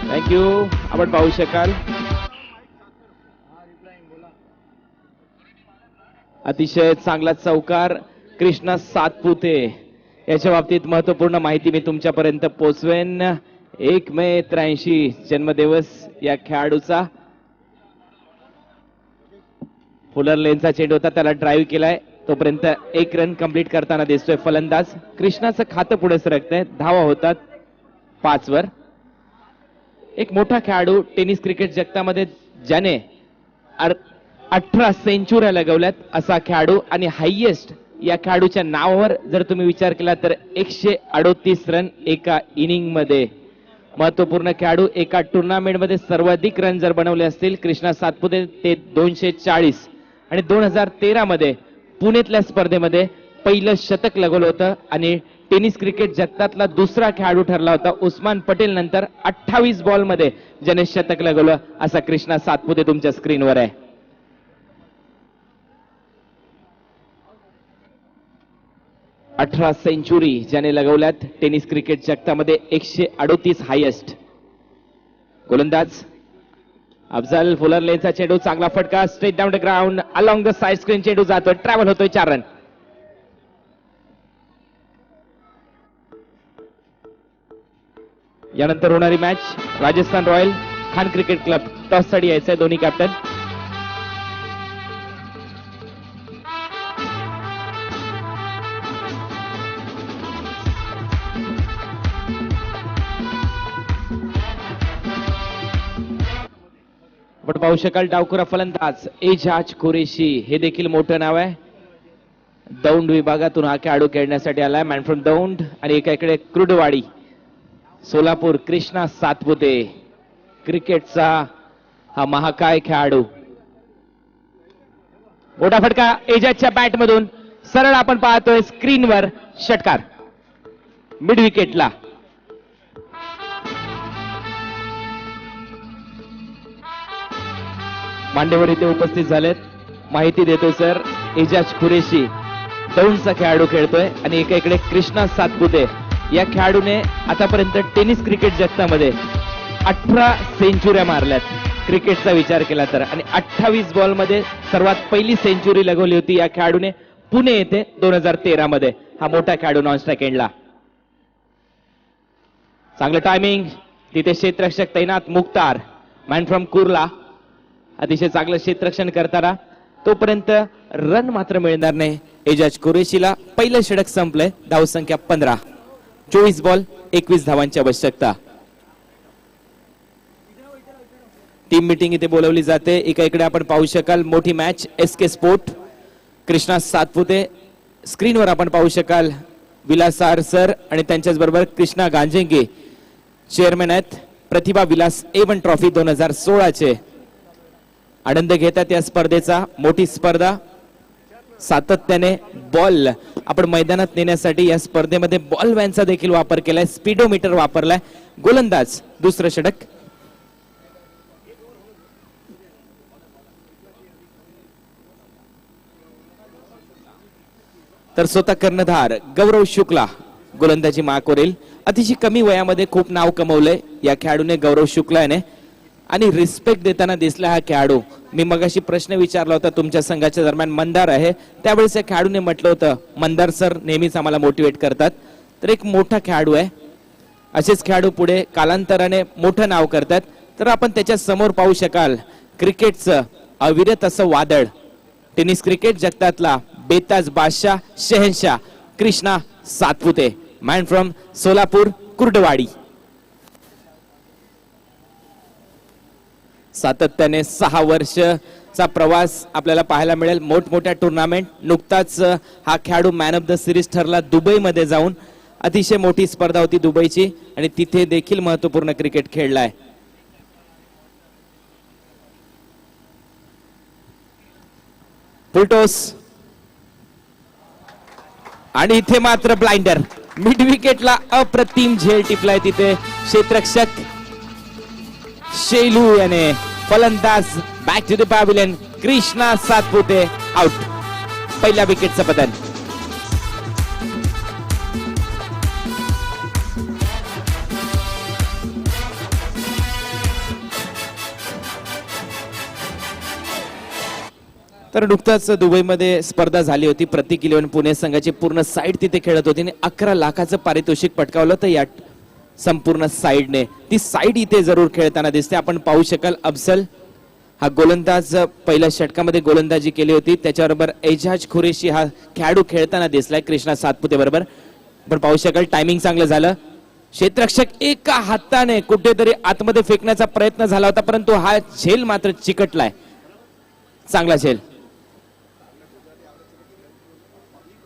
थँक्यू. आपण पाहू शकाल अतिशय चांगला चौकार कृष्णा सातपुते. याच्या बाबतीत महत्वपूर्ण माहिती मी तुमच्यापर्यंत पोहोचवेन. 1 मे 83 जन्मदिवस या खेळाडूचा. फुलर लेनचा चेंडू होता, त्याला ड्राईव्ह केलाय, तोपर्यंत 1 रन कंप्लीट करताना दिसतोय फलंदाज. कृष्णाचं खातं पुढे सरकतंय, धावा होतात 5 वर. एक मोठा खेळाडू टेनिस क्रिकेट जगतामध्ये ज्याने 18 सेंचुऱ्या लगवल्यात असा खेळाडू, आणि हायएस्ट या खेळाडूच्या नावावर जर तुम्ही विचार केला तर 138 रन एका इनिंग मध्ये. महत्वपूर्ण खेळाडू. एका टुर्नामेंटमध्ये सर्वाधिक रन जर बनवले असतील कृष्णा सातपुते ते 240, आणि 2013 मध्ये पुण्यातल्या स्पर्धेमध्ये पहिलं शतक लगवलं होतं, आणि टेनिस क्रिकेट जगतातला दुसरा खेळाडू ठरला होता उस्मान पटेल नंतर 28 बॉल मध्ये ज्याने शतक लगवलं असा कृष्णा सातपुते तुमच्या स्क्रीनवर आहे. अठरा सेंचुरी ज्याने लगवल्यात टेनिस क्रिकेट जगतामध्ये, 138 हायएस्ट. गोलंदाज अफजल. फुलर लेनचा चेंडू, चांगला फटका, straight down the ground, along the side screen चेंडू जातोय, ट्रॅव्हल होतोय, 4 रन. यानंतर होणारी match Rajasthan royal Khan cricket club. Toss साठी यायचंय दोन्ही कॅप्टन. आपण पाहू शकाल डावखुरा फलंदाज एजाज कुरेशी, हे देखील मोठं नाव आहे. दौंड विभागातून हा खेळाडू खेळण्यासाठी आलाय, मॅन फ्रॉम दौंड. आणि एकाकडे कुर्डवाडी सोलापूर कृष्णा सातपुते, क्रिकेटचा हा महाकाय खेळाडू. मोठा फटका एजाजच्या बॅट मधून, सरळ आपण पाहतोय स्क्रीनवर, षटकार मिड विकेटला. मांडेवर इथे उपस्थित झालेत. माहिती देतो सर, एजाज कुरेशी दौंडचा खेळाडू खेळतोय, आणि एकाकडे कृष्णा सातपुते. या खेळाडूने आतापर्यंत टेनिस क्रिकेट जगतामध्ये 18 सेंचुऱ्या मारल्यात क्रिकेटचा विचार केला तर, आणि 28 बॉल मध्ये सर्वात पहिली सेंचुरी लगवली होती या खेळाडूने पुणे येथे 2013 मध्ये. हा मोठा खेळाडू नॉन स्ट्राइक एंडला. चांगलं टायमिंग, तिथे क्षेत्ररक्षक तैनात मुख्तार, मॅन फ्रॉम कुर्ला, अतिशय चांगलं क्षेत्ररक्षण करताना. तोपर्यंत रन मात्र मिळणार नाही एजाज कुरेशीला. पहिलं षटक संपलंय, धावसंख्या 15, 24 बॉल 21 धावांची आवश्यकता. टीम मीटिंग इथे बोलवली जाते. एकाकडे आपण पाहू शकाल मोठी match SK sport, Krishna Satpute. स्क्रीनवर आपण पाहू शकाल विलास आर सर, आणि त्यांच्याच बरोबर कृष्णा गांजेंगे चेअरमॅन आहेत. प्रतिभा विलास A1 ट्रॉफी 2016 चे आनंद घेतात या स्पर्धेचा. मोठी स्पर्धा, सातत्याने बॉल आपण मैदानात नेण्यासाठी या स्पर्धेमध्ये बॉल व्हॅनचा देखील वापर केलाय, स्पीडोमीटर वापरलाय. गोलंदाज दुसरं षटक. तर स्वतः कर्णधार गौरव शुक्ला गोलंदाजी मार्कवरील. अतिशय कमी वयामध्ये खूप नाव कमवलंय या खेळाडूने गौरव शुक्ला याने, आणि रिस्पेक्ट देताना दिसला हा खेळाडू. मी मगाशी प्रश्न विचारला होता तुमच्या संघाच्या दरम्यान मंदार आहे, त्यावेळेस या खेळाडूने म्हटलं होतं मंदार सर नेहमीच आम्हाला मोटिवेट करतात. तर एक मोठा खेळाडू आहे. असेच खेळाडू पुढे कालांतराने मोठं नाव करतात. तर आपण त्याच्या समोर पाहू शकाल क्रिकेटचं अविरत असं वादळ, टेनिस क्रिकेट जगतातला बेताज बादशाह, शहनशाह कृष्णा सातपुते, मॅन फ्रॉम सोलापूर कुर्डवाडी. सातत्याने 6 वर्षचा प्रवास आपल्याला पाहायला मिळेल. मोठमोठ्या टुर्नामेंट, नुकताच हा खेळाडू मॅन ऑफ द सिरीज ठरला दुबईमध्ये जाऊन. अतिशय मोठी स्पर्धा होती दुबईची आणि तिथे देखील महत्वपूर्ण क्रिकेट खेळलाय. फुलटॉस आणि इथे मात्र ब्लाइंडर. मिड विकेटला अप्रतिम झेल टिपलाय तिथे क्षेत्ररक्षक शेलू याने. फलंदाज back to the pavilion Krishna Satpute out. पहिल्या विकेटचं पतन. तर नुकताच दुबईमध्ये स्पर्धा झाली होती. प्रतीक इलेव्हन पुणे संघाची पूर्ण साईड तिथे खेळत होती आणि 11 लाखाचं पारितोषिक पटकावलं तर या संपूर्ण साईडने. ती साईड इथे जरूर खेळताना दिसते. आपण पाहू शकाल अफजल हा गोलंदाज पहिल्या षटकामध्ये गोलंदाजी केली होती. त्याच्याबरोबर एजाज खुरेशी हा खेळाडू खेळताना दिसलाय कृष्णा सातपुते बरोबर. पण पाहू शकाल टायमिंग चांगलं झालं. क्षेत्ररक्षक एका हाताने कुठेतरी आतमध्ये फेकण्याचा प्रयत्न झाला होता परंतु हा झेल मात्र चिकटलाय. चांगला झेल.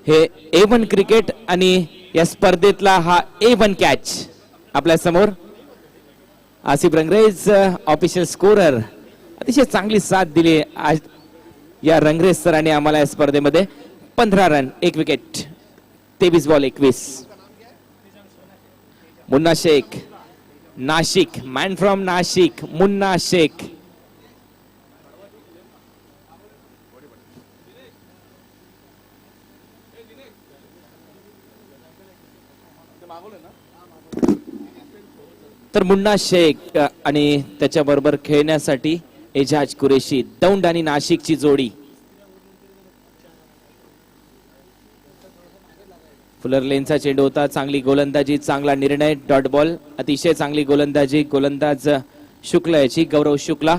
हे A1 क्रिकेट आणि या स्पर्धेतला हा A1 कॅच आपल्या समोर. Asif Rangrez official scorer. अतिशय चांगली साथ दिली आज या रंगरेज सरांनी आम्हाला या स्पर्धेमध्ये. 15 run 1 wicket 23 ball 21. Munna Shaikh Nashik, man from Nashik Munna Shaikh. तर मुन्ना शेख आणि त्याच्याबरोबर खेळण्यासाठी एजाज कुरेशी. दौंड आणि नाशिकची जोडी. फुलर लेनचा चेंडू होता. चांगली गोलंदाजी, चांगला निर्णय. Dot ball. अतिशय चांगली गोलंदाजी. गोलंदाज शुक्ला याची, गौरव शुक्ला.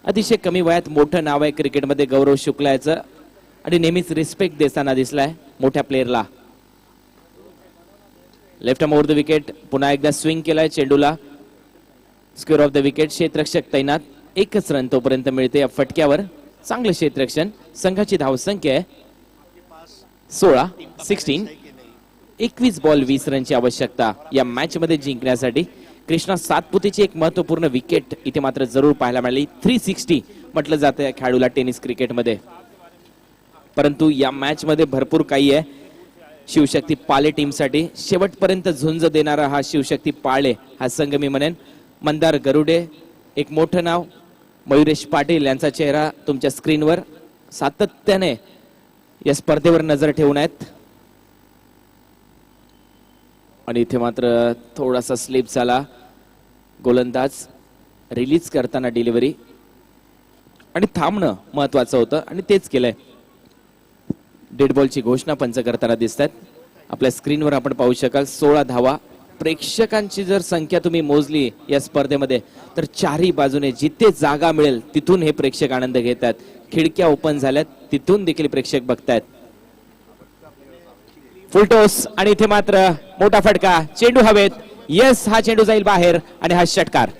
अतिशय कमी वयात मोठं नाव आहे क्रिकेटमध्ये गौरव शुक्ला याचं आणि नेहमीच रिस्पेक्ट देताना दिसलाय मोठ्या प्लेअरला. Left arm over the wicket. पुन्हा एकदा स्विंग केलाय चेंडूला. Square of the wicket. क्षेत्ररक्षक तैनात. 1च रन तोपर्यंत मिळते या फटक्यावर. चांगलं क्षेत्ररक्षण. संघाची धावसंख्या आहे 16. 21 बॉल 20 रनची आवश्यकता या मॅच मध्ये जिंकण्यासाठी. कृष्णा सातपुतेची एक महत्वपूर्ण विकेट इथे मात्र जरूर पाहायला मिळाली. 360 म्हटलं जातं या खेळाडूला टेनिस क्रिकेटमध्ये. परंतु या मॅच मध्ये भरपूर काही आहे शिवशक्ती पाले टीमसाठी. शेवटपर्यंत झुंज देणारा हा शिवशक्ती पाळे हा संघ मी म्हणेन. मंदार गरुडे एक मोठं नाव. मयुरेश पाटील यांचा चेहरा तुमच्या स्क्रीनवर. सातत्याने या स्पर्धेवर नजर ठेवून आहेत. आणि इथे मात्र थोडासा स्लिप झाला. गोलंदाज रिलीज करताना डिलिव्हरी आणि थांबणं महत्वाचं होतं आणि तेच केलंय. डेड बॉलची घोषणा पंच करताना दिसतात. आपल्या स्क्रीनवर आपण पाहू शकाल 16 धावा. प्रेक्षकांची जर संख्या तुम्ही मोजली या स्पर्धेमध्ये तर चारही बाजूने जिथे जागा मिळेल तिथून हे प्रेक्षक आनंद घेतात. खिडक्या ओपन झाल्यात तिथून देखील प्रेक्षक बघतायत. फुलटॉस आणि इथे मात्र मोठा फटका. चेंडू हवेत. यस, हा चेंडू जाईल बाहेर आणि हा षटकार.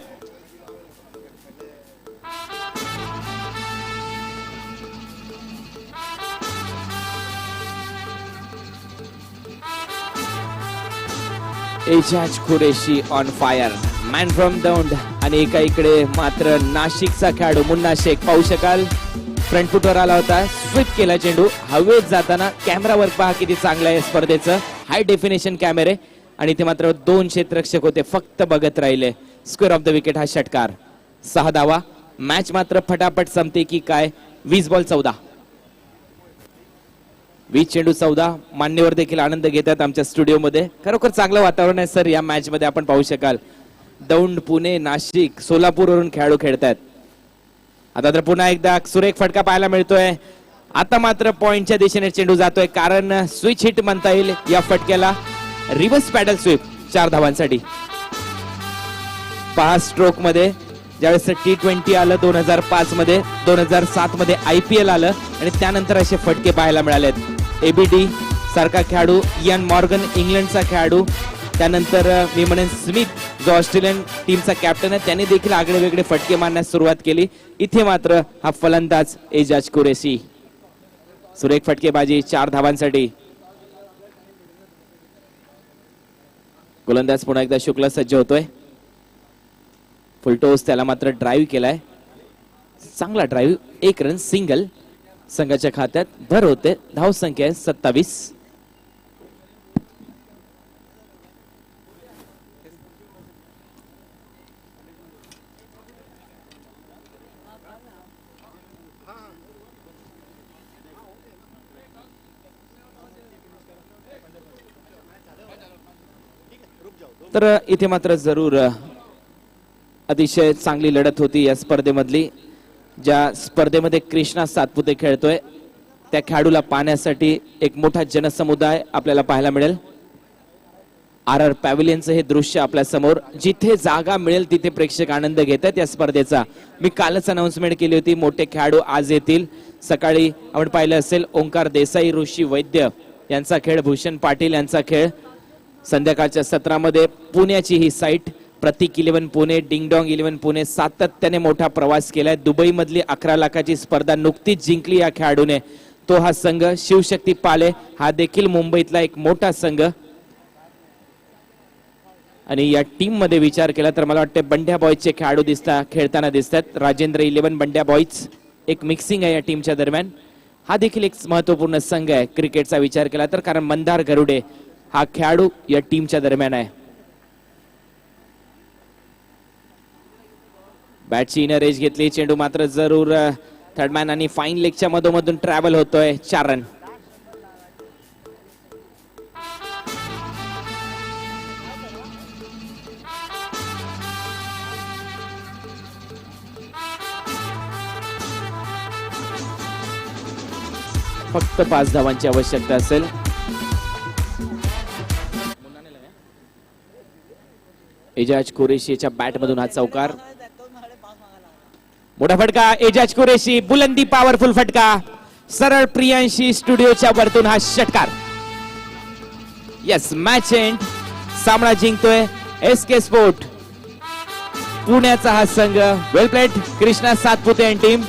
Ejaz Qureshi on fire. Man from Daund आणि एका इकडे मात्र नाशिकचा खेळाडू मुन्ना शेख. पाहू शकाल फ्रंट फुटवर आला होता. स्वीप केला चेंडू. हवेत जाताना कॅमेरा वर्क पहा किती चांगलं आहे स्पर्धेचं. हाय डेफिनेशन कॅमेरे आणि इथे मात्र 2 क्षेत्ररक्षक होते फक्त बघत राहिले. स्क्वेअर ऑफ द विकेट हा षटकार. 6 धावा. मॅच मात्र फटाफट संपते की काय. 20 बॉल 14. 20 चेंडू 14. मान्यवर देखील आनंद घेतात आमच्या स्टुडिओमध्ये. खरोखर चांगलं वातावरण आहे सर या मॅच मध्ये. आपण पाहू शकाल दौंड, पुणे, नाशिक, सोलापूर वरून खेळाडू खेळतात. आता तर पुन्हा एकदा सुरेख फटका पाहायला मिळतोय. आता मात्र पॉइंटच्या दिशेने चेंडू जातोय कारण स्विच हिट म्हणता येईल या फटक्याला. रिव्हर्स पॅडल स्वीप 4 धावांसाठी. 5 स्ट्रोक मध्ये ज्यावेळेस T20 आलं 2005 मध्ये, 2007 मध्ये IPL आलं आणि त्यानंतर असे फटके पाहायला मिळालेत. ABD सारखा खेळाडू, इयान मॉर्गन इंग्लंडचा खेळाडू, त्यानंतर मी म्हणेन स्मिथ जो ऑस्ट्रेलियन टीमचा कॅप्टन आहे त्याने देखील आगळे वेगळे फटके मारण्यास सुरुवात केली. इथे मात्र हा फलंदाज एजाज कुरेशी सुरेख फटकेबाजी 4 धावांसाठी. गोलंदाज पुन्हा एकदा शुक्ला सज्ज होतोय. फुलटोस त्याला मात्र ड्राईव्ह केलाय. चांगला ड्राईव्ह. 1 run single. संघाच्या खात्यात भर होते. धाव संख्या आहे 27. तर इथे मात्र जरूर अतिशय चांगली लढत होती या स्पर्धेमधली. ज्या स्पर्धेमध्ये कृष्णा सातपुते खेळतोय त्या खेळाडूला पाहण्यासाठी एक मोठा जनसमुदाय आपल्याला पाहायला मिळेल. RR पॅव्हिलियनचं हे दृश्य आपल्या समोर. जिथे जागा मिळेल तिथे प्रेक्षक आनंद घेतात या स्पर्धेचा. मी कालच अनाउन्समेंट केली होती मोठे खेळाडू आज येतील. सकाळी आपण पाहिलं असेल ओंकार देसाई, ऋषी वैद्य यांचा खेळ, भूषण पाटील यांचा खेळ. संध्याकाळच्या सत्रामध्ये पुण्याची ही साईट प्रतीक 11 पुणे, डिंगडॉंग 11 पुणे सातत्याने मोठा प्रवास केलाय. दुबई मधली 11 लाखाची स्पर्धा नुकतीच जिंकली या खेळाडूने. तो हा संघ शिवशक्ती पाले हा देखील मुंबईतला एक मोठा संघ. आणि या टीम मध्ये विचार केला तर मला वाटतं बंड्या बॉयजचे खेळाडू खेळताना दिसतात. राजेंद्र 11 बंड्या बॉयज एक मिक्सिंग आहे या टीमच्या दरम्यान. हा देखील एक महत्वपूर्ण संघ आहे क्रिकेटचा विचार केला तर, कारण मंदार गरुडे हा खेळाडू या टीमच्या दरम्यान आहे. बॅटची इनर एज घेतली. चेंडू मात्र जरूर थर्डमॅन आणि फाईन लेगच्या मधोमधून ट्रॅव्हल होतोय. 4 रन. फक्त 5 धावांची आवश्यकता असेल. एजाज कुरेशीच्या बॅट मधून हा चौकार. मोठा फटका. एजाज कुरेशी बुलंदी पॉवरफुल फटका. सरळ प्रियांशी स्टुडिओच्या वरतून हा षटकार. Yes, match end. सामना जिंकतोय SK स्पोर्ट पुण्याचा हा संघ. Well played Krishna Satpute and team.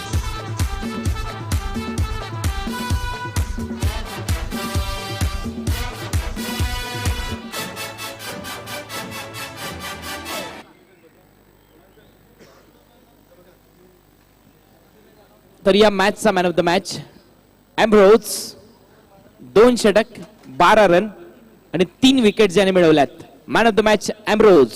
तर या मॅचचा man of the match Ambrose. 2 षटक, 12 रन आणि 3 विकेट ज्याने मिळवल्यात. Man of the match Ambrose.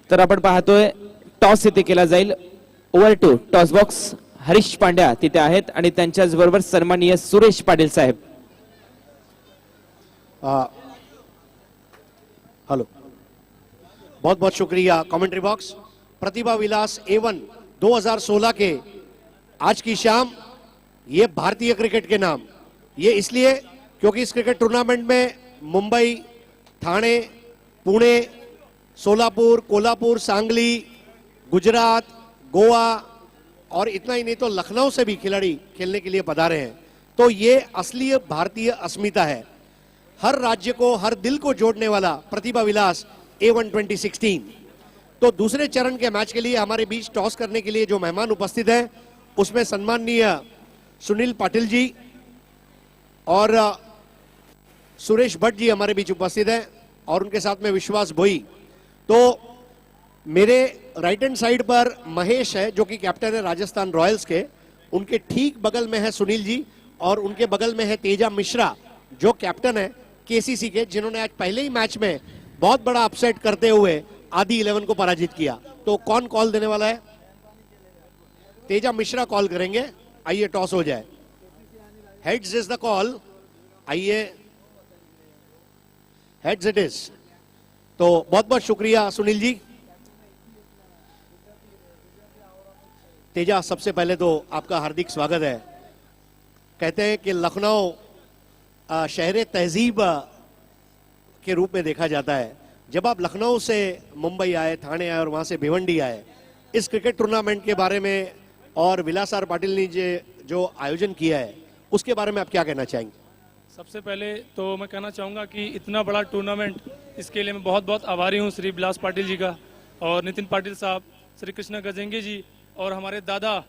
तर आपण पाहतोय टॉस इथे केला जाईल. Over to toss box. Harish Pandya तिथे आहेत आणि त्यांच्याच बरोबर सन्माननीय सुरेश पाटील साहेब. हेलो, बहुत बहुत शुक्रिया कमेंट्री बॉक्स. प्रतिभा विलास A1 2016 के आज की शाम ये भारतीय क्रिकेट के नाम. ये इसलिए क्योंकि इस क्रिकेट टूर्नामेंट में मुंबई, ठाणे, पुणे, सोलापुर, कोल्हापुर, सांगली, गुजरात, गोवा और इतना ही नहीं तो लखनऊ से भी खिलाड़ी खेलने के लिए पधारे हैं. तो ये असली भारतीय अस्मिता है. हर राज्य को, हर दिल को जोड़ने वाला प्रतिभा विलास A1 2016. तो दूसरे चरण के मैच के लिए हमारे बीच टॉस करने के लिए जो मेहमान उपस्थित हैं उसमें सम्माननीय सुनील पाटिल जी और सुरेश भट्ट जी हमारे बीच उपस्थित हैं और उनके साथ में विश्वास भोई. तो मेरे राइट हैंड साइड पर महेश है जो कि कैप्टन है राजस्थान रॉयल्स के. उनके ठीक बगल में है सुनील जी और उनके बगल में है तेजा मिश्रा जो कैप्टन है KCC के, जिन्होंने आज पहले ही मैच में बहुत बड़ा अपसेट करते हुए आदि 11 को पराजित किया. तो कौन कॉल देने वाला है? तेजा मिश्रा कॉल करेंगे. आइए टॉस हो जाए. Heads is the call. आइए, हेड्स इट इज. तो बहुत बहुत शुक्रिया सुनील जी. तेजा, सबसे पहले तो आपका हार्दिक स्वागत है. कहते हैं कि लखनऊ शहर तहजीब के रूप में देखा जाता है. जब आप लखनऊ से मुंबई आए, ठाणे आए और वहां से भिवंडी आए इस क्रिकेट टूर्नामेंट के बारे में और विलासार पाटिल ने जो आयोजन किया है उसके बारे में आप क्या कहना चाहेंगे? सबसे पहले तो मैं कहना चाहूँगा कि इतना बड़ा टूर्नामेंट, इसके लिए मैं बहुत बहुत आभारी हूँ श्री विलास पाटिल जी का और नितिन पाटिल साहब, श्री कृष्णा गजेंगे जी और हमारे दादा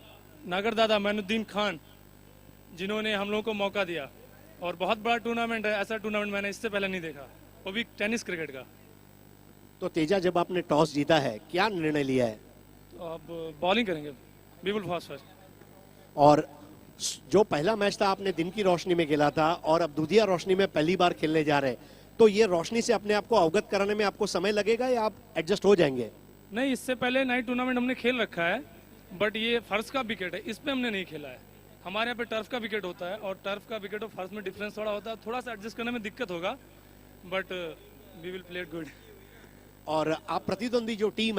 नागर दादा मैनुद्दीन खान, जिन्होंने हम लोगों को मौका दिया। और बहुत बड़ा टूर्नामेंट है, ऐसा टूर्नामेंट मैंने इससे पहले नहीं देखा, वो भी टेनिस क्रिकेट का। तो तेजा, जब आपने टॉस जीता है, क्या निर्णय लिया है? तो अब बॉलिंग करेंगे, वी विल फास्ट फर्स्ट। और जो पहला मैच था आपने दिन की रोशनी में खेला था और अब दूधिया रोशनी में पहली बार खेलने जा रहे हैं, तो ये रोशनी से अपने आप को अवगत कराने में आपको समय लगेगा या आप एडजस्ट हो जाएंगे? नहीं, इससे पहले नाइट टूर्नामेंट हमने खेल रखा है, बट ये फर्श का विकेट है, इस पे हमने नहीं खेला है। हमारे यहाँ पे टर्फ का विकेट होता है और टर्फ का विकेट और फर्श में डिफरेंस थोड़ा होता है, थोड़ा सा एडजस्ट करने में दिक्कत होगा, but we will play it good. और आप प्रतिद्वंदी जो टीम है